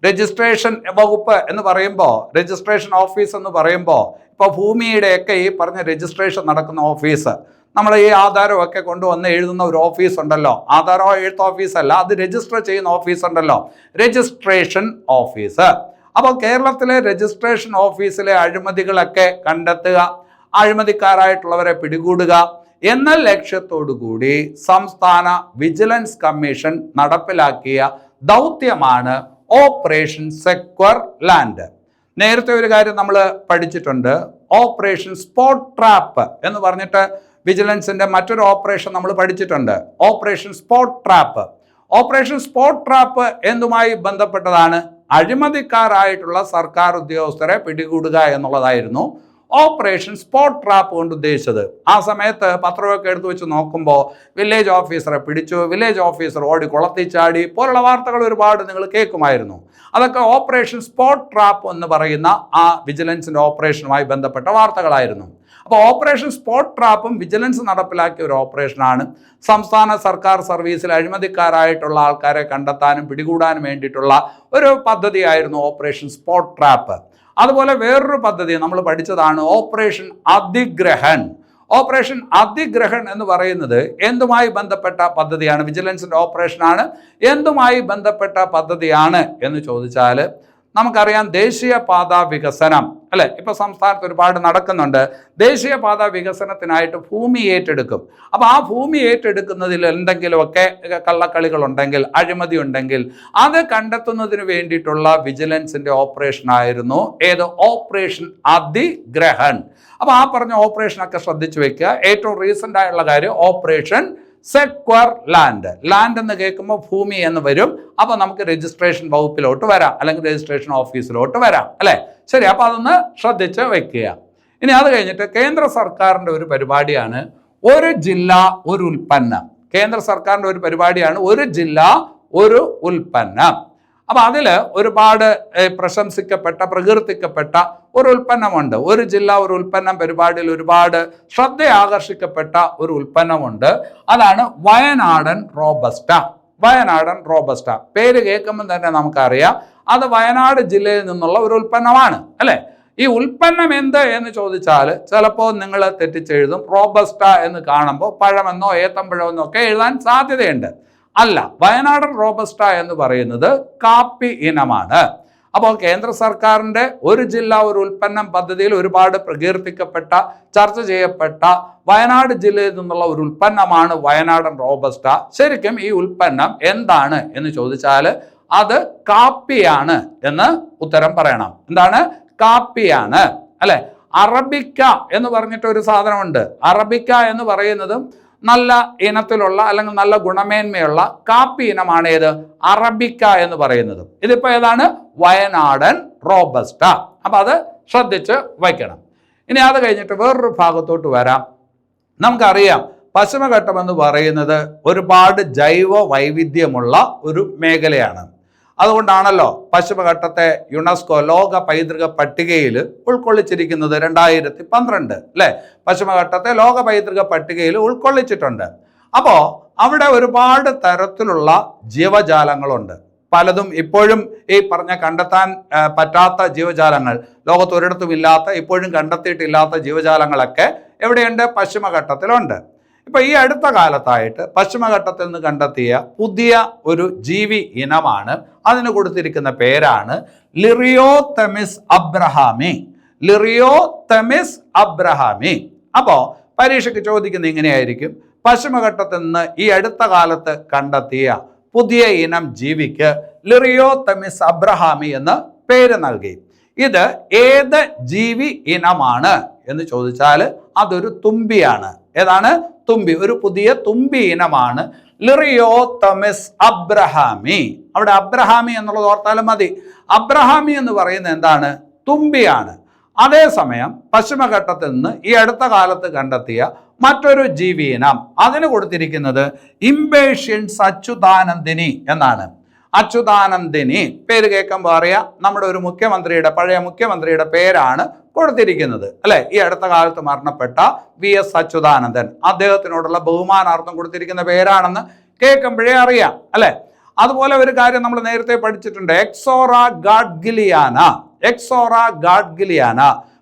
രജിസ്ട്രേഷൻ വകുപ്പ് എന്ന് പറയുമ്പോൾ, രജിസ്ട്രേഷൻ ഓഫീസ് എന്ന് പറയുമ്പോൾ, ഇപ്പോൾ ഭൂമിയുടെയൊക്കെ ഈ പറഞ്ഞ രജിസ്ട്രേഷൻ നടക്കുന്ന ഓഫീസ്, നമ്മൾ ഈ ആധാരമൊക്കെ കൊണ്ടുവന്ന് എഴുതുന്ന ഒരു ഓഫീസ് ഉണ്ടല്ലോ, ആധാരമോ എഴുത്ത് ഓഫീസല്ല, അത് രജിസ്റ്റർ ചെയ്യുന്ന ഓഫീസ് ഉണ്ടല്ലോ, രജിസ്ട്രേഷൻ ഓഫീസ്. അപ്പോൾ കേരളത്തിലെ രജിസ്ട്രേഷൻ ഓഫീസിലെ അഴിമതികളൊക്കെ കണ്ടെത്തുക, അഴിമതിക്കാരായിട്ടുള്ളവരെ പിടികൂടുക എന്ന ലക്ഷ്യത്തോടു കൂടി സംസ്ഥാന വിജിലൻസ് കമ്മീഷൻ നടപ്പിലാക്കിയ ദൗത്യമാണ് ഓപ്പറേഷൻ സെക്യൂർ ലാൻഡ്. നേരത്തെ ഒരു കാര്യം നമ്മൾ പഠിച്ചിട്ടുണ്ട്, ഓപ്പറേഷൻ സ്പോട്ട് ട്രാപ്പ് എന്ന് പറഞ്ഞിട്ട് വിജിലൻസിന്റെ മറ്റൊരു ഓപ്പറേഷൻ നമ്മൾ പഠിച്ചിട്ടുണ്ട്, operation spot trap. Operation spot trap എന്തുമായി ബന്ധപ്പെട്ടതാണ്? അഴിമതിക്കാരായിട്ടുള്ള സർക്കാർ ഉദ്യോഗസ്ഥരെ പിടികൂടുക എന്നുള്ളതായിരുന്നു ഓപ്പറേഷൻ സ്പോട്ട് ട്രാപ്പ് കൊണ്ട് ഉദ്ദേശിച്ചത്. ആ സമയത്ത് പത്രമൊക്കെ എടുത്തു വെച്ച് നോക്കുമ്പോൾ വില്ലേജ് ഓഫീസറെ പിടിച്ചു, വില്ലേജ് ഓഫീസർ ഓടി കുളത്തിൽ ചാടി പോലുള്ള വാർത്തകൾ ഒരുപാട് നിങ്ങൾ കേൾക്കുമായിരുന്നു. അതൊക്കെ ഓപ്പറേഷൻ സ്പോട്ട് ട്രാപ്പ് എന്ന് പറയുന്ന ആ വിജിലൻസിന്റെ ഓപ്പറേഷനുമായി ബന്ധപ്പെട്ട വാർത്തകളായിരുന്നു. അപ്പോൾ ഓപ്പറേഷൻ സ്പോട്ട് ട്രാപ്പും വിജിലൻസ് നടപ്പിലാക്കിയ ഒരു ഓപ്പറേഷനാണ്. സംസ്ഥാന സർക്കാർ സർവീസിൽ അഴിമതിക്കാരായിട്ടുള്ള ആൾക്കാരെ കണ്ടെത്താനും പിടികൂടാനും വേണ്ടിയിട്ടുള്ള ഒരു പദ്ധതിയായിരുന്നു ഓപ്പറേഷൻ സ്പോട്ട് ട്രാപ്പ്. അതുപോലെ വേറൊരു പദ്ധതി നമ്മൾ പഠിച്ചതാണ് ഓപ്പറേഷൻ അധിഗ്രഹൺ. ഓപ്പറേഷൻ അധിഗ്രഹൺ എന്ന് പറയുന്നത് എന്തുമായി ബന്ധപ്പെട്ട പദ്ധതിയാണ്? വിജിലൻസിന്റെ ഓപ്പറേഷനാണ്. എന്തുമായി ബന്ധപ്പെട്ട പദ്ധതിയാണ് എന്ന് ചോദിച്ചാൽ നമുക്കറിയാം, ദേശീയപാത വികസനം അല്ലെ, ഇപ്പൊ സംസ്ഥാനത്ത് ഒരുപാട് നടക്കുന്നുണ്ട്. ദേശീയപാത വികസനത്തിനായിട്ട് ഭൂമി ഏറ്റെടുക്കും. അപ്പൊ ആ ഭൂമി ഏറ്റെടുക്കുന്നതിൽ എന്തെങ്കിലുമൊക്കെ കള്ളക്കളികൾ ഉണ്ടെങ്കിൽ, അഴിമതി ഉണ്ടെങ്കിൽ അത് കണ്ടെത്തുന്നതിന് വേണ്ടിയിട്ടുള്ള വിജിലൻസിന്റെ ഓപ്പറേഷൻ ആയിരുന്നു ഏത്? ഓപ്പറേഷൻ അധിഗ്രഹൺ. അപ്പൊ ആ പറഞ്ഞ ഓപ്പറേഷനൊക്കെ ശ്രദ്ധിച്ചു വെക്കുക. ഏറ്റവും റീസെന്റ് ആയുള്ള കാര്യം ഓപ്പറേഷൻ സെക്യൂർ ലാൻഡ്. ലാൻഡ് എന്ന് കേൾക്കുമ്പോൾ ഭൂമി എന്ന് വരും. അപ്പൊ നമുക്ക് രജിസ്ട്രേഷൻ വകുപ്പിലോട്ട് വരാം, അല്ലെങ്കിൽ രജിസ്ട്രേഷൻ ഓഫീസിലോട്ട് വരാം അല്ലെ. ശരി, അപ്പൊ അതൊന്ന് ശ്രദ്ധിച്ച് വെക്കുക. ഇനി അത് കഴിഞ്ഞിട്ട് കേന്ദ്ര സർക്കാരിന്റെ ഒരു പരിപാടിയാണ് ഒരു ജില്ല ഒരു ഉൽപ്പന്നം. കേന്ദ്ര സർക്കാരിന്റെ ഒരു പരിപാടിയാണ് ഒരു ജില്ല ഒരു ഉൽപ്പന്നം. അപ്പൊ അതില് ഒരുപാട് പ്രശംസിക്കപ്പെട്ട പ്രകീർത്തിക്കപ്പെട്ട ഒരു ഉൽപ്പന്നമുണ്ട്. ഒരു ജില്ല ഒരു ഉൽപ്പന്നം പരിപാടിയിൽ ഒരുപാട് ശ്രദ്ധ ആകർഷിക്കപ്പെട്ട ഒരു ഉൽപ്പന്നമുണ്ട്. അതാണ് വയനാടൻ റോബസ്റ്റ. വയനാടൻ റോബസ്റ്റ പേര് കേൾക്കുമ്പോൾ തന്നെ നമുക്കറിയാം അത് വയനാട് ജില്ലയിൽ നിന്നുള്ള ഒരു ഉൽപ്പന്നമാണ് അല്ലെ. ഈ ഉൽപ്പന്നം എന്ത് എന്ന് ചോദിച്ചാൽ ചിലപ്പോൾ നിങ്ങൾ തെറ്റിച്ചെഴുതും. റോബസ്റ്റ എന്ന് കാണുമ്പോൾ പഴമെന്നോ ഏത്തമ്പഴമെന്നോ ഒക്കെ എഴുതാൻ സാധ്യതയുണ്ട്. അല്ല, വയനാടൻ റോബസ്റ്റ എന്ന് പറയുന്നത് കാപ്പി ഇനമാണ്. അപ്പോൾ കേന്ദ്ര സർക്കാരിന്റെ ഒരു ജില്ല ഒരു ഉൽപ്പന്നം പദ്ധതിയിൽ ഒരുപാട് പ്രകീർത്തിക്കപ്പെട്ട ചർച്ച ചെയ്യപ്പെട്ട വയനാട് ജില്ലയിൽ നിന്നുള്ള ഒരു ഉൽപ്പന്നമാണ് വയനാടൻ റോബസ്റ്റ. ശരിക്കും ഈ ഉൽപ്പന്നം എന്താണ് എന്ന് ചോദിച്ചാൽ അത് കാപ്പിയാണ് എന്ന് ഉത്തരം പറയണം. എന്താണ്? കാപ്പിയാണ് അല്ലെ. അറബിക്ക എന്ന് പറഞ്ഞിട്ട് ഒരു സാധനമുണ്ട്. അറബിക്ക എന്ന് പറയുന്നതും നല്ല ഇനത്തിലുള്ള അല്ലെങ്കിൽ നല്ല ഗുണമേന്മയുള്ള കാപ്പി ഇനമാണ് ഏത്? അറബിക്ക എന്ന് പറയുന്നത്. ഇതിപ്പോ ഏതാണ്? വയനാടൻ റോബസ്റ്റ. അപ്പൊ അത് ശ്രദ്ധിച്ച് വയ്ക്കണം. ഇനി അത് കഴിഞ്ഞിട്ട് വേറൊരു ഭാഗത്തോട്ട് വരാം. നമുക്കറിയാം പശ്ചിമഘട്ടം എന്ന് പറയുന്നത് ഒരുപാട് ജൈവ വൈവിധ്യമുള്ള ഒരു മേഖലയാണ്. അതുകൊണ്ടാണല്ലോ പശ്ചിമഘട്ടത്തെ യുനെസ്കോ ലോക പൈതൃക പട്ടികയിൽ ഉൾക്കൊള്ളിച്ചിരിക്കുന്നത്. 2012 അല്ലെ, പശ്ചിമഘട്ടത്തെ ലോക പൈതൃക പട്ടികയിൽ ഉൾക്കൊള്ളിച്ചിട്ടുണ്ട്. അപ്പോൾ അവിടെ ഒരുപാട് തരത്തിലുള്ള ജീവജാലങ്ങളുണ്ട്. പലതും ഇപ്പോഴും ഈ പറഞ്ഞ കണ്ടെത്താൻ പറ്റാത്ത ജീവജാലങ്ങൾ, ലോകത്ത് ഒരിടത്തും ഇല്ലാത്ത, ഇപ്പോഴും കണ്ടെത്തിയിട്ടില്ലാത്ത ജീവജാലങ്ങളൊക്കെ എവിടെയുണ്ട്? പശ്ചിമഘട്ടത്തിലുണ്ട്. ഇപ്പൊ ഈ അടുത്ത കാലത്തായിട്ട് പശ്ചിമഘട്ടത്തിൽ നിന്ന് കണ്ടെത്തിയ പുതിയ ഒരു ജീവി ഇനമാണ്. അതിന് കൊടുത്തിരിക്കുന്ന പേരാണ് ലിറിയോതെമിസ് അബ്രഹാമി. ലിറിയോതെമിസ് അബ്രഹാമി. അപ്പോ പരീക്ഷയ്ക്ക് ചോദിക്കുന്നത് ഇങ്ങനെയായിരിക്കും: പശ്ചിമഘട്ടത്തിൽ നിന്ന് ഈ അടുത്ത കാലത്ത് കണ്ടെത്തിയ പുതിയ ഇനം ജീവിക്ക് ലിറിയോതെമിസ് അബ്രഹാമി എന്ന് പേര് നൽകി. ഇത് ഏത് ജീവി ഇനമാണ് എന്ന് ചോദിച്ചാൽ അതൊരു തുമ്പിയാണ്. ഏതാണ്? തുമ്പി. ഒരു പുതിയ തുമ്പി ഇനമാണ് ലിറിയോതെമിസ് അബ്രഹാമി. അവിടെ അബ്രഹാമി എന്നുള്ളത് ഓർത്താലും മതി. അബ്രഹാമി എന്ന് പറയുന്നത് എന്താണ്? തുമ്പിയാണ്. അതേസമയം പശ്ചിമഘട്ടത്തിൽ നിന്ന് ഈ അടുത്ത കാലത്ത് കണ്ടെത്തിയ മറ്റൊരു ജീവി ഇനം, അതിന് കൊടുത്തിരിക്കുന്നത് ഇംപേഷ്യൻസ് അച്യുതാനന്ദിനി എന്നാണ്. അച്യുതാനന്ദിനി പേര് കേൾക്കുമ്പോൾ അറിയാം, നമ്മുടെ ഒരു മുഖ്യമന്ത്രിയുടെ, പഴയ മുഖ്യമന്ത്രിയുടെ പേരാണ് കൊടുത്തിരിക്കുന്നത് അല്ലെ. ഈ അടുത്ത കാലത്ത് മരണപ്പെട്ട VS അച്യുതാനന്ദൻ, അദ്ദേഹത്തിനോടുള്ള ബഹുമാനാർത്ഥം കൊടുത്തിരിക്കുന്ന പേരാണെന്ന് കേൾക്കുമ്പോഴേ അറിയാം അല്ലെ. അതുപോലെ ഒരു കാര്യം നമ്മൾ നേരത്തെ പഠിച്ചിട്ടുണ്ട്, എക്സോറ ഗാഡ്ഗിലിയാന. എക്സോറ ഗാഡ്ഗിലിയാന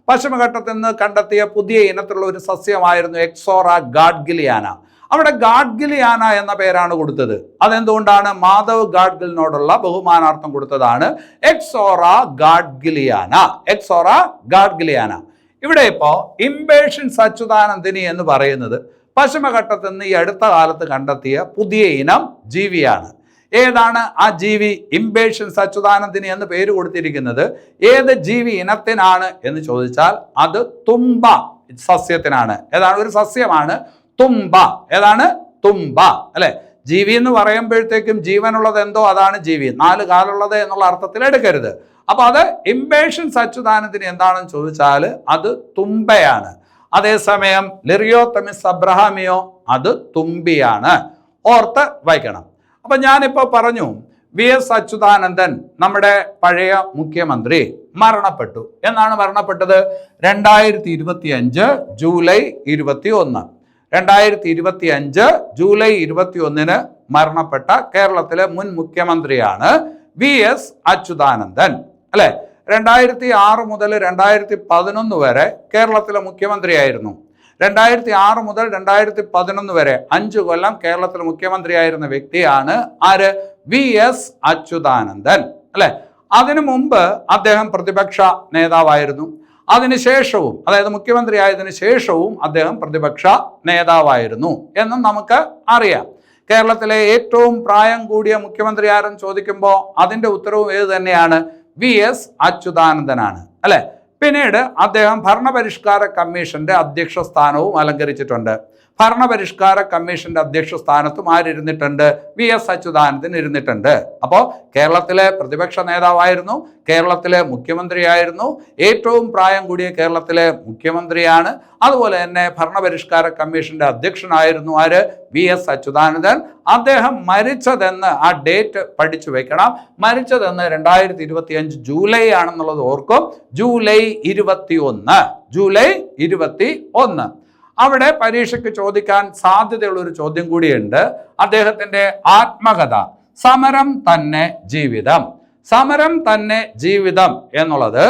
പശ്ചിമഘട്ടത്തിൽ നിന്ന് കണ്ടെത്തിയ പുതിയ ഇനത്തിലുള്ള ഒരു സസ്യമായിരുന്നു എക്സോറ ഗാഡ്ഗിലിയാന. അവിടെ ഗാഡ്ഗിലിയാന എന്ന പേരാണ് കൊടുത്തത്. അതെന്തുകൊണ്ടാണ്? മാധവ് ഗാഡ്ഗിലിനോടുള്ള ബഹുമാനാർത്ഥം കൊടുത്തതാണ് എക്സോറ ഗാഡ്ഗിലിയാന. Ixora gadgiliana. ഇവിടെ ഇപ്പോ ഇംപേഷ്യൻസ് അച്യുതാനന്ദിനി എന്ന് പറയുന്നത് പശ്ചിമഘട്ടത്തിൽ നിന്ന് ഈ അടുത്ത കാലത്ത് കണ്ടെത്തിയ പുതിയ ഇനം ജീവിയാണ്. ഏതാണ് ആ ജീവി? ഇംപേഷ്യൻസ് അച്യുതാനന്ദിനി എന്ന് പേര് കൊടുത്തിരിക്കുന്നത് ഏത് ജീവി ഇനത്തിനാണ് എന്ന് ചോദിച്ചാൽ അത് തുമ്പ സസ്യത്തിനാണ്. ഏതാണ്? ഒരു സസ്യമാണ് തുമ്പ. ഏതാണ്? തുമ്പ. അല്ലെ? ജീവി എന്ന് പറയുമ്പോഴത്തേക്കും ജീവനുള്ളത് എന്തോ അതാണ് ജീവി, 4 കാലുള്ളത് എന്നുള്ള അർത്ഥത്തിൽ എടുക്കരുത്. അപ്പൊ അത് ഇംപേഷ്യൻസ് അച്യുതാനന്ദിനി എന്താണെന്ന് ചോദിച്ചാൽ അത് തുമ്പയാണ്. അതേസമയം ലിറിയോത്തമിസ് അബ്രഹാമിയോ അത് തുമ്പിയാണ്. ഓർത്ത് വായിക്കണം. അപ്പൊ ഞാനിപ്പോ പറഞ്ഞു VS അച്യുതാനന്ദൻ നമ്മുടെ പഴയ മുഖ്യമന്ത്രി മരണപ്പെട്ടു. എന്നാണ് മരണപ്പെട്ടത്? 2025 ജൂലൈ 21. 2025 ജൂലൈ 21 മരണപ്പെട്ട കേരളത്തിലെ മുൻ മുഖ്യമന്ത്രിയാണ് VS അച്യുതാനന്ദൻ. അല്ലെ? 2006 മുതൽ 2011 വരെ കേരളത്തിലെ മുഖ്യമന്ത്രിയായിരുന്നു. 2006 മുതൽ 2011 വരെ 5 കൊല്ലം കേരളത്തിലെ മുഖ്യമന്ത്രിയായിരുന്ന വ്യക്തിയാണ് ആര്? VS അച്യുതാനന്ദൻ. അല്ലെ? അതിനു മുമ്പ് അദ്ദേഹം പ്രതിപക്ഷ നേതാവായിരുന്നു. അതിനുശേഷവും, അതായത് മുഖ്യമന്ത്രി ആയതിനു ശേഷവും അദ്ദേഹം പ്രതിപക്ഷ നേതാവായിരുന്നു എന്നും നമുക്ക് അറിയാം. കേരളത്തിലെ ഏറ്റവും പ്രായം കൂടിയ മുഖ്യമന്ത്രി ആരെന്ന് ചോദിക്കുമ്പോൾ അതിന്റെ ഉത്തരവും ഏത് തന്നെയാണ്? VS അച്യുതാനന്ദനാണ്. അല്ലെ? പിന്നീട് അദ്ദേഹം ഭരണപരിഷ്കാര കമ്മീഷന്റെ അധ്യക്ഷ സ്ഥാനവും അലങ്കരിച്ചിട്ടുണ്ട്. ഭരണപരിഷ്കാര കമ്മീഷന്റെ അധ്യക്ഷ സ്ഥാനത്തും ആരിരുന്നിട്ടുണ്ട്? VS അച്യുതാനന്ദൻ ഇരുന്നിട്ടുണ്ട്. അപ്പോൾ കേരളത്തിലെ പ്രതിപക്ഷ നേതാവായിരുന്നു, കേരളത്തിലെ മുഖ്യമന്ത്രിയായിരുന്നു, ഏറ്റവും പ്രായം കൂടിയ കേരളത്തിലെ മുഖ്യമന്ത്രിയാണ്. അതുപോലെ തന്നെ ഭരണപരിഷ്കാര കമ്മീഷന്റെ അധ്യക്ഷനായിരുന്നു ആര്? VS അച്യുതാനന്ദൻ. അദ്ദേഹം മരിച്ചതെന്ന് ആ ഡേറ്റ് പഠിച്ചു വെക്കണം. മരിച്ചതെന്ന് 2025 ജൂലൈ ആണെന്നുള്ളത് ഓർക്കും. ജൂലൈ 21. ജൂലൈ 21. അവിടെ പരീക്ഷയ്ക്ക് ചോദിക്കാൻ സാധ്യതയുള്ള ഒരു ചോദ്യം കൂടിയുണ്ട്. അദ്ദേഹത്തിന്റെ ആത്മകഥ സമരം തന്നെ ജീവിതം. സമരം തന്നെ ജീവിതം എന്നുള്ളത്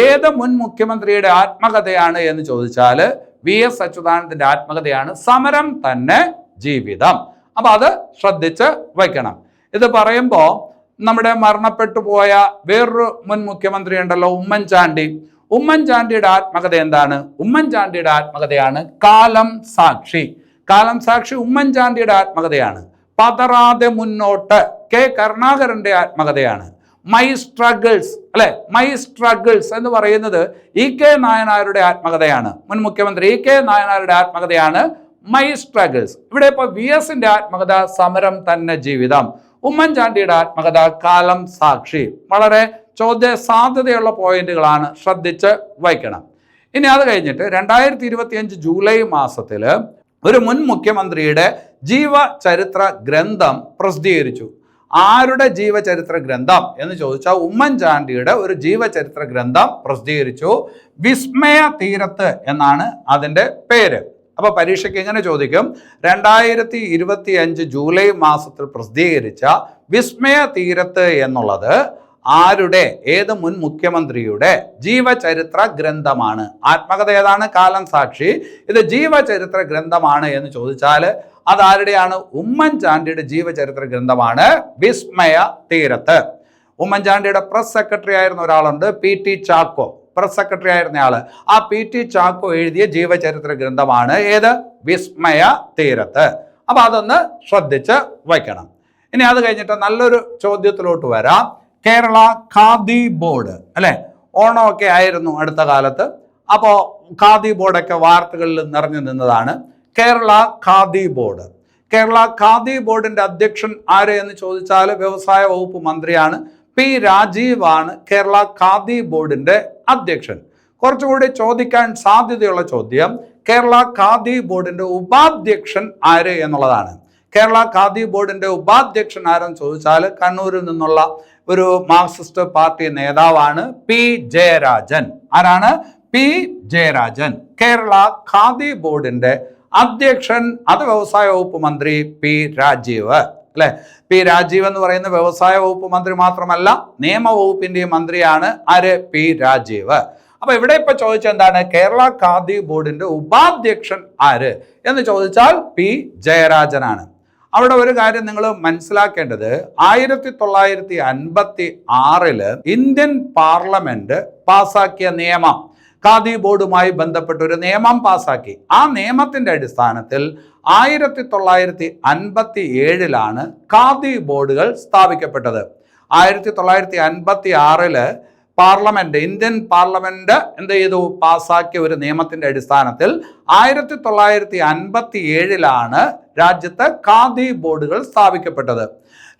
ഏത് മുൻ മുഖ്യമന്ത്രിയുടെ ആത്മകഥയാണ് എന്ന് ചോദിച്ചാൽ VS അച്യുതാനന്ദന്റെ ആത്മകഥയാണ് സമരം തന്നെ ജീവിതം. അപ്പൊ അത് ശ്രദ്ധിച്ച് വയ്ക്കണം. ഇത് പറയുമ്പോൾ നമ്മുടെ മരണപ്പെട്ടു പോയ വേറൊരു മുൻ മുഖ്യമന്ത്രി ഉണ്ടല്ലോ, ഉമ്മൻചാണ്ടി. ഉമ്മൻചാണ്ടിയുടെ ആത്മകഥ എന്താണ്? ഉമ്മൻചാണ്ടിയുടെ ആത്മകഥയാണ് കാലം സാക്ഷി. കാലം സാക്ഷി ഉമ്മൻചാണ്ടിയുടെ ആത്മകഥയാണ്. പതറാതെ മുന്നോട്ട് കെ കരുണാകരന്റെ ആത്മകഥയാണ്. മൈ സ്ട്രഗിൾസ്, അല്ലെ? മൈ സ്ട്രഗിൾസ് എന്ന് പറയുന്നത് EK നായനാരുടെ ആത്മകഥയാണ്. മുൻ മുഖ്യമന്ത്രി EK നായനാരുടെ ആത്മകഥയാണ് മൈ സ്ട്രഗിൾസ്. ഇവിടെ ഇപ്പോൾ VSന്റെ ആത്മകഥ സമരം തന്നെ ജീവിതം. ഉമ്മൻചാണ്ടിയുടെ ആത്മകഥ കാലം സാക്ഷി. വളരെ ചോദ്യ സാധ്യതയുള്ള പോയിന്റുകളാണ്, ശ്രദ്ധിച്ച് വായിക്കണം. ഇനി അത് കഴിഞ്ഞിട്ട് 2025 ജൂലൈ മാസത്തിൽ ഒരു മുൻ മുഖ്യമന്ത്രിയുടെ ജീവചരിത്ര ഗ്രന്ഥം പ്രസിദ്ധീകരിച്ചു. ആരുടെ ജീവചരിത്ര ഗ്രന്ഥം എന്ന് ചോദിച്ചാൽ ഉമ്മൻചാണ്ടിയുടെ ഒരു ജീവചരിത്ര ഗ്രന്ഥം പ്രസിദ്ധീകരിച്ചു. വിസ്മയ തീരത്ത് എന്നാണ് അതിൻ്റെ പേര്. അപ്പൊ പരീക്ഷയ്ക്ക് എങ്ങനെ ചോദിക്കും? 2025 ജൂലൈ മാസത്തിൽ പ്രസിദ്ധീകരിച്ച വിസ്മയ തീരത്ത് എന്നുള്ളത് ആരുടെ, ഏത് മുൻ മുഖ്യമന്ത്രിയുടെ ജീവചരിത്ര ഗ്രന്ഥമാണ്? ആത്മകഥ ഏതാണ്? കാലം സാക്ഷി. ഇത് ജീവചരിത്ര ഗ്രന്ഥമാണ് എന്ന് ചോദിച്ചാൽ അതാരുടെയാണ്? ഉമ്മൻചാണ്ടിയുടെ ജീവചരിത്ര ഗ്രന്ഥമാണ് വിസ്മയ തീരത്ത്. ഉമ്മൻചാണ്ടിയുടെ പ്രസ് സെക്രട്ടറി ആയിരുന്ന ഒരാളുണ്ട്, PT ചാക്കോ. പ്രസ് സെക്രട്ടറി ആയിരുന്നയാള്. ആ PT ചാക്കോ എഴുതിയ ജീവചരിത്ര ഗ്രന്ഥമാണ് ഏത്? വിസ്മയ തീരത്ത്. അപ്പൊ അതൊന്ന് ശ്രദ്ധിച്ച് വയ്ക്കണം. ഇനി അത് കഴിഞ്ഞിട്ട് നല്ലൊരു ചോദ്യത്തിലോട്ട് വരാം. കേരള ഖാദി ബോർഡ്, അല്ലെ? ഓണമൊക്കെ ആയിരുന്നു അടുത്ത കാലത്ത്. അപ്പോൾ ഖാദി ബോർഡൊക്കെ വാർത്തകളിൽ നിറഞ്ഞു നിന്നതാണ്. കേരള ഖാദി ബോർഡ്. കേരള ഖാദി ബോർഡിന്റെ അധ്യക്ഷൻ ആര് എന്ന് ചോദിച്ചാൽ വ്യവസായ വകുപ്പ് മന്ത്രിയാണ്. P രാജീവാണ് കേരള ഖാദി ബോർഡിന്റെ അധ്യക്ഷൻ. കുറച്ചുകൂടി ചോദിക്കാൻ സാധ്യതയുള്ള ചോദ്യം കേരള ഖാദി ബോർഡിന്റെ ഉപാധ്യക്ഷൻ ആര് എന്നുള്ളതാണ്. കേരള ഖാദി ബോർഡിന്റെ ഉപാധ്യക്ഷൻ ആരെന്ന് ചോദിച്ചാൽ കണ്ണൂരിൽ നിന്നുള്ള ഒരു മാർക്സിസ്റ്റ് പാർട്ടി നേതാവാണ് P ജയരാജൻ. ആരാണ്? P ജയരാജൻ. കേരള ഖാദി ബോർഡിന്റെ അധ്യക്ഷൻ അത് വ്യവസായ വകുപ്പ് മന്ത്രി P രാജീവ്. അല്ലെ? P രാജീവ് എന്ന് പറയുന്ന വ്യവസായ വകുപ്പ് മന്ത്രി മാത്രമല്ല നിയമവകുപ്പിന്റെയും മന്ത്രിയാണ് ആര്? P രാജീവ്. അപ്പൊ ഇവിടെ ഇപ്പൊ ചോദിച്ച എന്താണ്, കേരള ഖാദി ബോർഡിന്റെ ഉപാധ്യക്ഷൻ ആര് എന്ന് ചോദിച്ചാൽ പി ജയരാജനാണ്. അവിടെ ഒരു കാര്യം നിങ്ങൾ മനസ്സിലാക്കേണ്ടത്, 1956 ഇന്ത്യൻ പാർലമെന്റ് പാസാക്കിയ നിയമം, ഖാദി ബോർഡുമായി ബന്ധപ്പെട്ട ഒരു നിയമം പാസാക്കി. ആ നിയമത്തിന്റെ അടിസ്ഥാനത്തിൽ 1957 ഖാദി ബോർഡുകൾ സ്ഥാപിക്കപ്പെട്ടത്. 1956 പാർലമെന്റ്, ഇന്ത്യൻ പാർലമെന്റ് എന്ത് ചെയ്തു, പാസാക്കിയ ഒരു നിയമത്തിന്റെ അടിസ്ഥാനത്തിൽ 1957 രാജ്യത്ത് ഖാദി ബോർഡുകൾ സ്ഥാപിക്കപ്പെട്ടത്.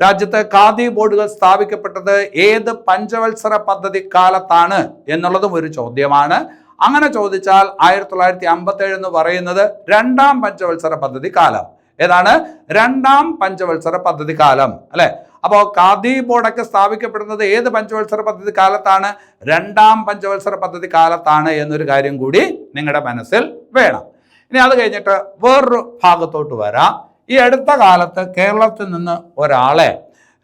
രാജ്യത്ത് ഖാദി ബോർഡുകൾ സ്ഥാപിക്കപ്പെട്ടത് ഏത് പഞ്ചവത്സര പദ്ധതി കാലത്താണ് എന്നുള്ളതും ഒരു ചോദ്യമാണ്. അങ്ങനെ ചോദിച്ചാൽ 1957 എന്ന് പറയുന്നത് രണ്ടാം പഞ്ചവത്സര പദ്ധതി കാലം. ഏതാണ്? രണ്ടാം പഞ്ചവത്സര പദ്ധതി കാലം അല്ലെ. അപ്പോൾ ഖാദി ബോർഡൊക്കെ സ്ഥാപിക്കപ്പെടുന്നത് ഏത് പഞ്ചവത്സര പദ്ധതി കാലത്താണ്? രണ്ടാം പഞ്ചവത്സര പദ്ധതി കാലത്താണ് എന്നൊരു കാര്യം കൂടി നിങ്ങളുടെ മനസ്സിൽ വേണം. ഇനി അത് കഴിഞ്ഞിട്ട് വേറൊരു ഭാഗത്തോട്ട് വരാം. ഈ അടുത്ത കാലത്ത് കേരളത്തിൽ നിന്ന് ഒരാളെ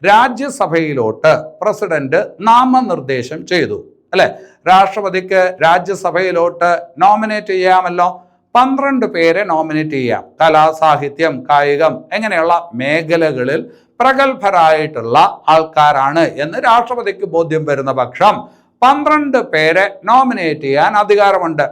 രാജ്യസഭയിലോട്ട് പ്രസിഡന്റ് നാമനിർദ്ദേശം ചെയ്തു അല്ലെ. രാഷ്ട്രപതിക്ക് രാജ്യസഭയിലോട്ട് നോമിനേറ്റ് ചെയ്യാമല്ലോ. 12 പേരെ നോമിനേറ്റ് ചെയ്യാം. കലാ, സാഹിത്യം, കായികം എങ്ങനെയുള്ള മേഖലകളിൽ പ്രഗത്ഭരായിട്ടുള്ള ആൾക്കാരാണ് എന്ന് രാഷ്ട്രപതിക്ക് ബോധ്യം വരുന്ന പക്ഷം 12 പേരെ നോമിനേറ്റ് ചെയ്യാൻ അധികാരമുണ്ട്.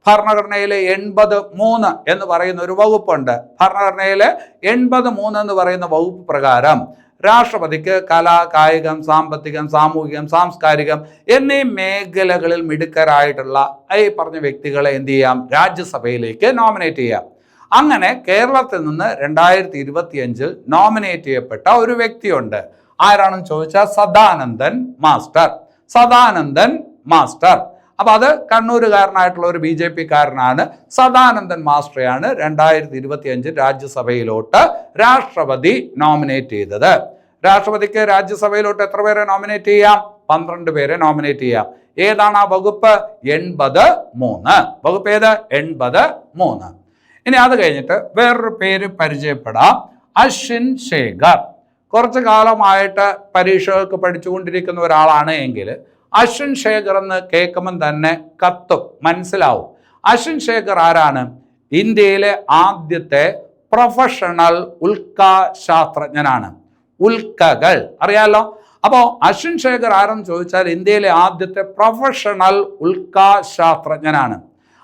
ഭരണഘടനയിലെ 83 എന്ന് പറയുന്ന ഒരു വകുപ്പുണ്ട്. ഭരണഘടനയിലെ 83 എന്ന് പറയുന്ന വകുപ്പ് പ്രകാരം രാഷ്ട്രപതിക്ക് കലാ, കായികം, സാമ്പത്തികം, സാമൂഹികം, സാംസ്കാരികം എന്നീ മേഖലകളിൽ മിടുക്കരായിട്ടുള്ള ഈ പറഞ്ഞ വ്യക്തികളെ എന്ത് ചെയ്യാം? രാജ്യസഭയിലേക്ക് നോമിനേറ്റ് ചെയ്യാം. അങ്ങനെ കേരളത്തിൽ നിന്ന് 2025 നോമിനേറ്റ് ചെയ്യപ്പെട്ട ഒരു വ്യക്തിയുണ്ട്. ആരാണെന്ന് ചോദിച്ചാൽ സദാനന്ദൻ മാസ്റ്റർ. സദാനന്ദൻ മാസ്റ്റർ. അപ്പൊ അത് കണ്ണൂരുകാരനായിട്ടുള്ള ഒരു BJP കാരനാണ്. സദാനന്ദൻ മാസ്റ്ററെയാണ് 2025 രാജ്യസഭയിലോട്ട് രാഷ്ട്രപതി നോമിനേറ്റ് ചെയ്തത്. രാഷ്ട്രപതിക്ക് രാജ്യസഭയിലോട്ട് എത്ര പേരെ നോമിനേറ്റ് ചെയ്യാം? 12 പേരെ നോമിനേറ്റ് ചെയ്യാം. ഏതാണ് ആ വകുപ്പ്? 83. വകുപ്പ് ഏത്? 83. ഇനി അത് കഴിഞ്ഞിട്ട് വേറൊരു പേര് പരിചയപ്പെടാം. അശ്വിൻ ശേഖർ. കുറച്ചു കാലമായിട്ട് പരീക്ഷകൾക്ക് പഠിച്ചുകൊണ്ടിരിക്കുന്ന ഒരാളാണ് എങ്കിൽ അശ്വിൻ ശേഖർ എന്ന് കേൾക്കുമ്പം തന്നെ കത്തും, മനസ്സിലാവും. അശ്വിൻ ശേഖർ ആരാണ്? ഇന്ത്യയിലെ ആദ്യത്തെ പ്രൊഫഷണൽ ഉൽക്കാ ശാസ്ത്രജ്ഞനാണ്. ഉൽക്കകൾ അറിയാലോ. അപ്പോൾ അശ്വിൻ ശേഖർ ആരെന്ന് ചോദിച്ചാൽ ഇന്ത്യയിലെ ആദ്യത്തെ പ്രൊഫഷണൽ ഉൽക്കാ ശാസ്ത്രജ്ഞനാണ്.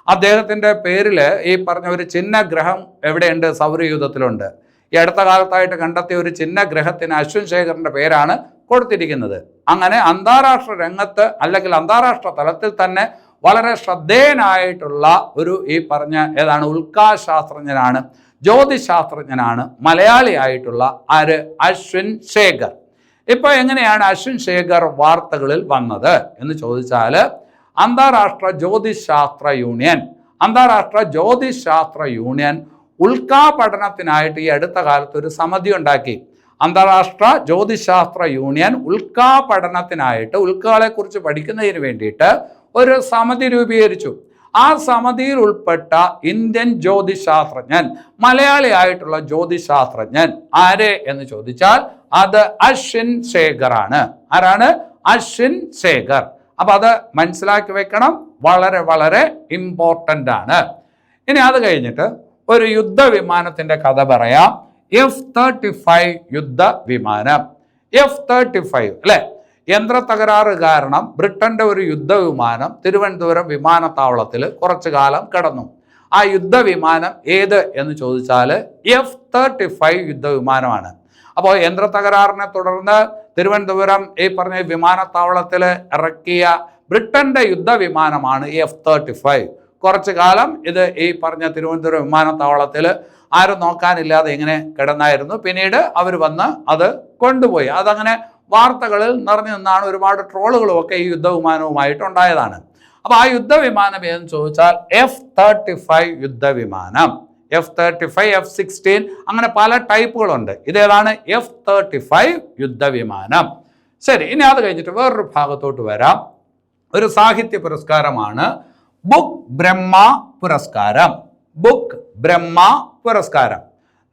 അദ്ദേഹത്തിൻ്റെ പേരിൽ ഈ പറഞ്ഞ ഒരു ചിഹ്നഗ്രഹം എവിടെയുണ്ട്? സൗരയൂഥത്തിലുണ്ട്. ഈ അടുത്ത കാലത്തായിട്ട് കണ്ടെത്തിയ ഒരു ചിഹ്നഗ്രഹത്തിന് അശ്വിൻ ശേഖറിൻ്റെ പേരാണ് കൊടുത്തിരിക്കുന്നത്. അങ്ങനെ അന്താരാഷ്ട്ര രംഗത്ത് അല്ലെങ്കിൽ അന്താരാഷ്ട്ര തലത്തിൽ തന്നെ വളരെ ശ്രദ്ധേയനായിട്ടുള്ള ഒരു ഈ പറഞ്ഞ ഏതാണ് ഉൽക്കാശാസ്ത്രജ്ഞനാണ്, ജ്യോതിശാസ്ത്രജ്ഞനാണ്, മലയാളിയായിട്ടുള്ള ആര്? അശ്വിൻ ശേഖർ. ഇപ്പൊ എങ്ങനെയാണ് അശ്വിൻ ശേഖർ വാർത്തകളിൽ വന്നത് എന്ന് ചോദിച്ചാൽ അന്താരാഷ്ട്ര ജ്യോതിശാസ്ത്ര യൂണിയൻ ഉൽക്കാ പഠനത്തിനായിട്ട് ഈ അടുത്ത കാലത്ത് ഒരു സമിതി ഉണ്ടാക്കി. അന്താരാഷ്ട്ര ജ്യോതിശാസ്ത്ര യൂണിയൻ ഉൽക്കാ പഠനത്തിനായിട്ട് ഉൽക്കകളെ കുറിച്ച് പഠിക്കുന്നതിന് വേണ്ടിയിട്ട് ഒരു സമിതി രൂപീകരിച്ചു. ആ സമിതിയിൽ ഉൾപ്പെട്ട ഇന്ത്യൻ ജ്യോതിശാസ്ത്രജ്ഞൻ, മലയാളിയായിട്ടുള്ള ജ്യോതിശാസ്ത്രജ്ഞൻ ആര് എന്ന് ചോദിച്ചാൽ അത് അശ്വിൻ ശേഖറാണ്. ആരാണ്? അശ്വിൻ ശേഖർ. അപ്പൊ അത് മനസ്സിലാക്കി വെക്കണം, വളരെ വളരെ ഇമ്പോർട്ടൻ്റ് ആണ്. ഇനി അത് കഴിഞ്ഞിട്ട് ഒരു യുദ്ധവിമാനത്തിന്റെ കഥ പറയാം. F-35 യുദ്ധവിമാനം. F-35 അല്ലെ, യന്ത്ര തകരാറ് കാരണം ബ്രിട്ടന്റെ ഒരു യുദ്ധവിമാനം തിരുവനന്തപുരം വിമാനത്താവളത്തിൽ കുറച്ചു കാലം കിടന്നു. ആ യുദ്ധവിമാനം ഏത് എന്ന് ചോദിച്ചാൽ F-35 യുദ്ധവിമാനമാണ്. അപ്പോൾ യന്ത്ര തകരാറിനെ തുടർന്ന് തിരുവനന്തപുരം ഈ പറഞ്ഞ വിമാനത്താവളത്തിൽ ഇറക്കിയ ബ്രിട്ടന്റെ യുദ്ധവിമാനമാണ് F-35. കുറച്ചു കാലം ഇത് ഈ പറഞ്ഞ തിരുവനന്തപുരം വിമാനത്താവളത്തിൽ ആരും നോക്കാനില്ലാതെ ഇങ്ങനെ കിടന്നായിരുന്നു. പിന്നീട് അവർ വന്ന് അത് കൊണ്ടുപോയി. അതങ്ങനെ വാർത്തകളിൽ നിറഞ്ഞു നിന്നാണ്. ഒരുപാട് ട്രോളുകളും ഒക്കെ ഈ യുദ്ധവിമാനവുമായിട്ടുണ്ടായതാണ്. അപ്പോൾ ആ യുദ്ധവിമാനം ഏതെന്ന് ചോദിച്ചാൽ F-35 യുദ്ധവിമാനം. F-35, F-16 അങ്ങനെ പല ടൈപ്പുകളുണ്ട്. ഇതേതാണ്? F-35 യുദ്ധവിമാനം. ശരി, ഇനി അത് കഴിഞ്ഞിട്ട് വേറൊരു ഭാഗത്തോട്ട് വരാം. ഒരു സാഹിത്യ പുരസ്കാരമാണ് ബുക്ക് ബ്രഹ്മ പുരസ്കാരം. ബുക്ക് ബ്രഹ്മ പുരസ്കാരം.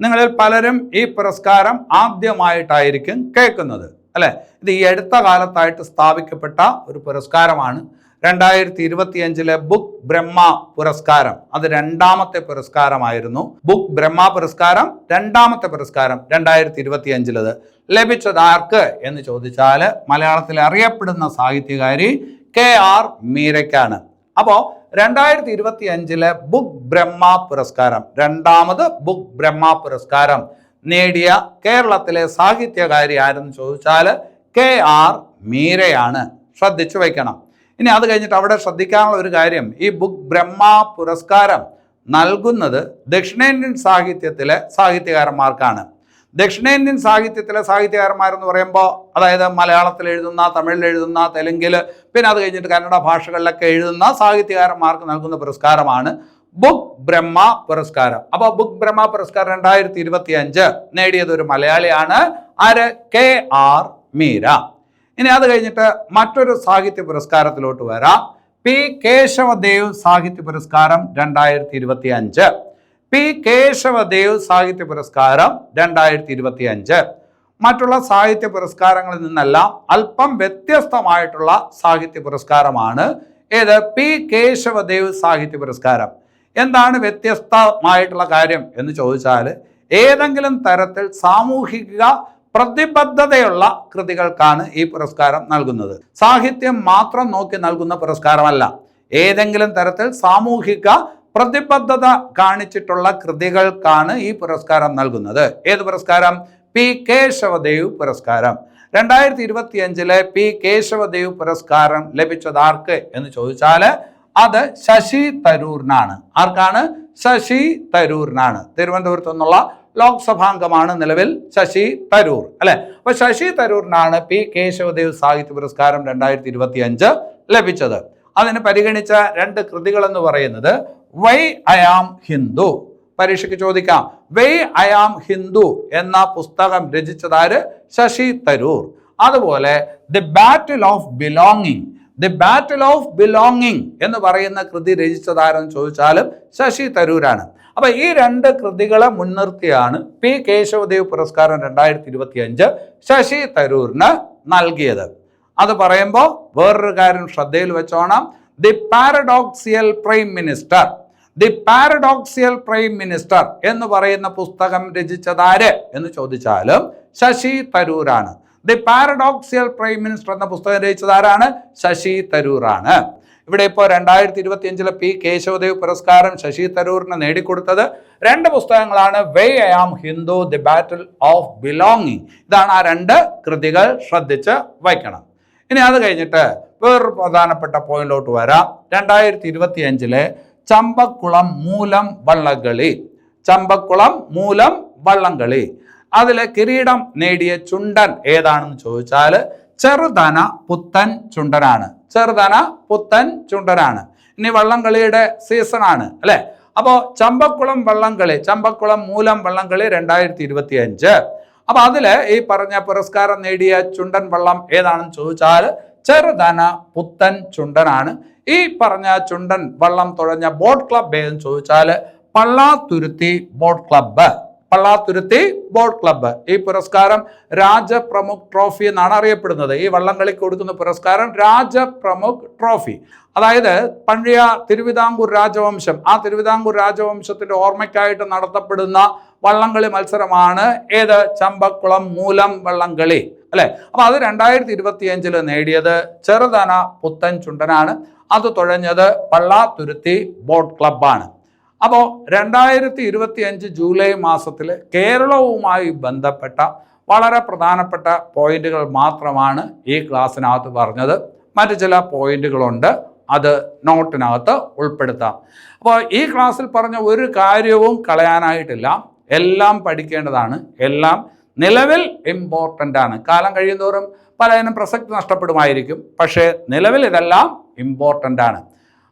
നിങ്ങളിൽ പലരും ഈ പുരസ്കാരം ആദ്യമായിട്ടായിരിക്കും കേൾക്കുന്നത് അല്ലെ. ഇത് ഈ അടുത്ത കാലത്തായിട്ട് സ്ഥാപിക്കപ്പെട്ട ഒരു പുരസ്കാരമാണ്. 2025 ബുക്ക് ബ്രഹ്മ പുരസ്കാരം, അത് രണ്ടാമത്തെ പുരസ്കാരമായിരുന്നു. ബുക്ക് ബ്രഹ്മ പുരസ്കാരം രണ്ടാമത്തെ പുരസ്കാരം 2025 ലഭിച്ചത് ആർക്ക് എന്ന് ചോദിച്ചാൽ മലയാളത്തിൽ അറിയപ്പെടുന്ന സാഹിത്യകാരി KR മീരയ്ക്കാണ്. അപ്പോൾ 2025 ബുക്ക് ബ്രഹ്മ പുരസ്കാരം, രണ്ടാമത് ബുക്ക് ബ്രഹ്മ പുരസ്കാരം നേടിയ കേരളത്തിലെ സാഹിത്യകാരി ആരെന്ന് ചോദിച്ചാൽ KR മീരയാണ്. ശ്രദ്ധിച്ചു വയ്ക്കണം. ഇനി അത് കഴിഞ്ഞിട്ട് അവിടെ ശ്രദ്ധിക്കാനുള്ള ഒരു കാര്യം, ഈ ബുക്ക് ബ്രഹ്മ പുരസ്കാരം നൽകുന്നത് ദക്ഷിണേന്ത്യൻ സാഹിത്യത്തിലെ സാഹിത്യകാരന്മാർക്കാണ്. ദക്ഷിണേന്ത്യൻ സാഹിത്യത്തിലെ സാഹിത്യകാരന്മാരെന്ന് പറയുമ്പോൾ അതായത് മലയാളത്തിൽ എഴുതുന്ന, തമിഴിൽ എഴുതുന്ന, തെലുങ്കിൽ, പിന്നെ അത് കഴിഞ്ഞിട്ട് കന്നഡ ഭാഷകളിലൊക്കെ എഴുതുന്ന സാഹിത്യകാരന്മാർക്ക് നൽകുന്ന പുരസ്കാരമാണ് ബുക്ക് ബ്രഹ്മ പുരസ്കാരം. അപ്പോൾ ബുക്ക് ബ്രഹ്മ പുരസ്കാരം 2025 നേടിയത് ഒരു മലയാളിയാണ്. ആര്? KR മീര. ഇനി അത് കഴിഞ്ഞിട്ട് മറ്റൊരു സാഹിത്യ പുരസ്കാരത്തിലോട്ട് വരാം. പി കേശവദേവ് സാഹിത്യ പുരസ്കാരം 2025. പി കേശവദേവ് സാഹിത്യ പുരസ്കാരം 2025 മറ്റുള്ള സാഹിത്യ പുരസ്കാരങ്ങളിൽ നിന്നെല്ലാം അല്പം വ്യത്യസ്തമായിട്ടുള്ള സാഹിത്യ പുരസ്കാരമാണ്. ഏത്? പി കേശവദേവ് സാഹിത്യ പുരസ്കാരം. എന്താണ് വ്യത്യസ്തമായിട്ടുള്ള കാര്യം എന്ന് ചോദിച്ചാൽ, ഏതെങ്കിലും തരത്തിൽ സാമൂഹിക പ്രതിബദ്ധതയുള്ള കൃതികൾക്കാണ് ഈ പുരസ്കാരം നൽകുന്നത്. സാഹിത്യം മാത്രം നോക്കി നൽകുന്ന പുരസ്കാരമല്ല. ഏതെങ്കിലും തരത്തിൽ സാമൂഹിക പ്രതിബദ്ധത കാണിച്ചിട്ടുള്ള കൃതികൾക്കാണ് ഈ പുരസ്കാരം നൽകുന്നത്. ഏത് പുരസ്കാരം? പി കേശവദേവ് പുരസ്കാരം. 2025 പി കേശവദേവ് പുരസ്കാരം ലഭിച്ചത് ആർക്ക് എന്ന് ചോദിച്ചാൽ അത് ശശി തരൂരിനാണ്. ആർക്കാണ്? ശശി തരൂരിനാണ്. തിരുവനന്തപുരത്തു നിന്നുള്ള ലോക്സഭാംഗമാണ് നിലവിൽ ശശി തരൂർ, അല്ലെ? അപ്പൊ ശശി തരൂരിനാണ് പി കേശവദേവ് സാഹിത്യ പുരസ്കാരം 2025 ലഭിച്ചത്. അതിന് പരിഗണിച്ച 2 കൃതികൾ എന്ന് പറയുന്നത് വൈ ഐ ആം ഹിന്ദു. പരീക്ഷയ്ക്ക് ചോദിക്കാം. വൈ ഐ ആം ഹിന്ദു എന്ന പുസ്തകം രചിച്ചതാര്? ശശി തരൂർ. അതുപോലെ the battle of belonging, the battle of belonging എന്ന് പറയുന്ന കൃതി രചിച്ചതാരെന്ന് ചോദിച്ചാലും ശശി തരൂരാണ്. അപ്പൊ ഈ 2 കൃതികളെ മുൻനിർത്തിയാണ് പി കേശവദേവ് പുരസ്കാരം 2025 ശശി തരൂരിന് നൽകിയത്. അത് പറയുമ്പോൾ വേറൊരു കാര്യം ശ്രദ്ധയിൽ വെച്ചോണം. The paradoxical prime minister, the paradoxical prime minister എന്ന് പറയുന്ന പുസ്തകം രചിച്ചതാര് എന്ന് ചോദിച്ചാലും ശശി തരൂരാണ്. ദി പാരഡോക്സിയൽ പ്രൈം മിനിസ്റ്റർ എന്ന പുസ്തകം രചിച്ചതാരാണ്? ശശി തരൂറാണ്. ഇവിടെ ഇപ്പോൾ 2025 പി കേശവദേവ് പുരസ്കാരം ശശി തരൂരിന് നേടിക്കൊടുത്തത് 2 പുസ്തകങ്ങളാണ്. Why I am Hindu, the battle of belonging. ഇതാണ് ആ 2 കൃതികൾ, ശ്രദ്ധിച്ച് വയ്ക്കണം. ഇനി അത് കഴിഞ്ഞിട്ട് വേറൊരു പ്രധാനപ്പെട്ട പോയിന്റിലോട്ട് വരാം. 2025 ചമ്പക്കുളം മൂലം വള്ളംകളി, ചമ്പക്കുളം മൂലം വള്ളംകളി, അതിലെ കിരീടം നേടിയ ചുണ്ടൻ ഏതാണെന്ന് ചോദിച്ചാൽ ചെറുതന പുത്തൻ ചുണ്ടനാണ്. ചെറുതന പുത്തൻ ചുണ്ടനാണ്. ഇനി വള്ളംകളിയുടെ സീസണാണ്, അല്ലെ? അപ്പോൾ ചമ്പക്കുളം വള്ളംകളി, ചമ്പക്കുളം മൂലം വള്ളംകളി 2025. അപ്പൊ അതില് ഈ പറഞ്ഞ പുരസ്കാരം നേടിയ ചുണ്ടൻ വള്ളം ഏതാണെന്ന് ചോദിച്ചാൽ ചെറുതന പുത്തൻ ചുണ്ടനാണ്. ഈ പറഞ്ഞ ചുണ്ടൻ വള്ളം തുഴഞ്ഞ ബോട്ട് ക്ലബ് ഏതെന്ന് ചോദിച്ചാൽ Pallathuruthy boat club, Pallathuruthy boat club. ഈ പുരസ്കാരം രാജപ്രമുഖ് ട്രോഫി എന്നാണ് അറിയപ്പെടുന്നത്. ഈ വള്ളംകളിക്ക് കൊടുക്കുന്ന പുരസ്കാരം രാജപ്രമുഖ് ട്രോഫി. അതായത് പഴയ തിരുവിതാംകൂർ രാജവംശം, ആ തിരുവിതാംകൂർ രാജവംശത്തിന്റെ ഓർമ്മയ്ക്കായിട്ട് നടത്തപ്പെടുന്ന വള്ളംകളി മത്സരമാണ് ഏത്? ചമ്പക്കുളം മൂലം വള്ളംകളി, അല്ലെ? അപ്പൊ അത് 2025 നേടിയത് ചെറുതന പുത്തൻ ചുണ്ടനാണ്. അത് തുഴഞ്ഞത് പള്ളാത്തുരുത്തി ബോട്ട് ക്ലബ്ബാണ്. അപ്പോൾ 2025 ജൂലൈ മാസത്തിൽ കേരളവുമായി ബന്ധപ്പെട്ട വളരെ പ്രധാനപ്പെട്ട പോയിന്റുകൾ മാത്രമാണ് ഈ ക്ലാസ്സിനകത്ത് പറഞ്ഞത്. മറ്റു ചില പോയിന്റുകളുണ്ട്, അത് നോട്ടിനകത്ത് ഉൾപ്പെടുത്താം. അപ്പോൾ ഈ ക്ലാസ്സിൽ പറഞ്ഞ ഒരു കാര്യവും കളയാനായിട്ടില്ല. എല്ലാം പഠിക്കേണ്ടതാണ്, എല്ലാം നിലവിൽ ഇമ്പോർട്ടൻ്റ് ആണ്. കാലം കഴിയുന്തോറും പലതിനും പ്രസക്തി നഷ്ടപ്പെടുമായിരിക്കും, പക്ഷേ നിലവിൽ ഇതെല്ലാം ഇമ്പോർട്ടൻ്റ് ആണ്.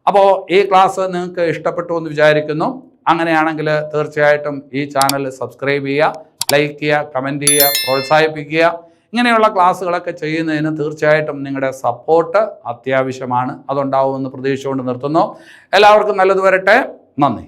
അപ്പോൾ ഈ ക്ലാസ് നിങ്ങൾക്ക് ഇഷ്ടപ്പെട്ടു എന്ന് വിചാരിക്കുന്നു. അങ്ങനെയാണെങ്കിൽ തീർച്ചയായിട്ടും ഈ ചാനൽ സബ്സ്ക്രൈബ് ചെയ്യുക, ലൈക്ക് ചെയ്യുക, കമൻറ്റ് ചെയ്യുക, പ്രോത്സാഹിപ്പിക്കുക. ഇങ്ങനെയുള്ള ക്ലാസ്സുകളൊക്കെ ചെയ്യുന്നതിന് തീർച്ചയായിട്ടും നിങ്ങളുടെ സപ്പോർട്ട് അത്യാവശ്യമാണ്. അതുണ്ടാവുമെന്ന് പ്രതീക്ഷിച്ചുകൊണ്ട് നിർത്തുന്നു. എല്ലാവർക്കും നല്ലത് വരട്ടെ. നന്ദി.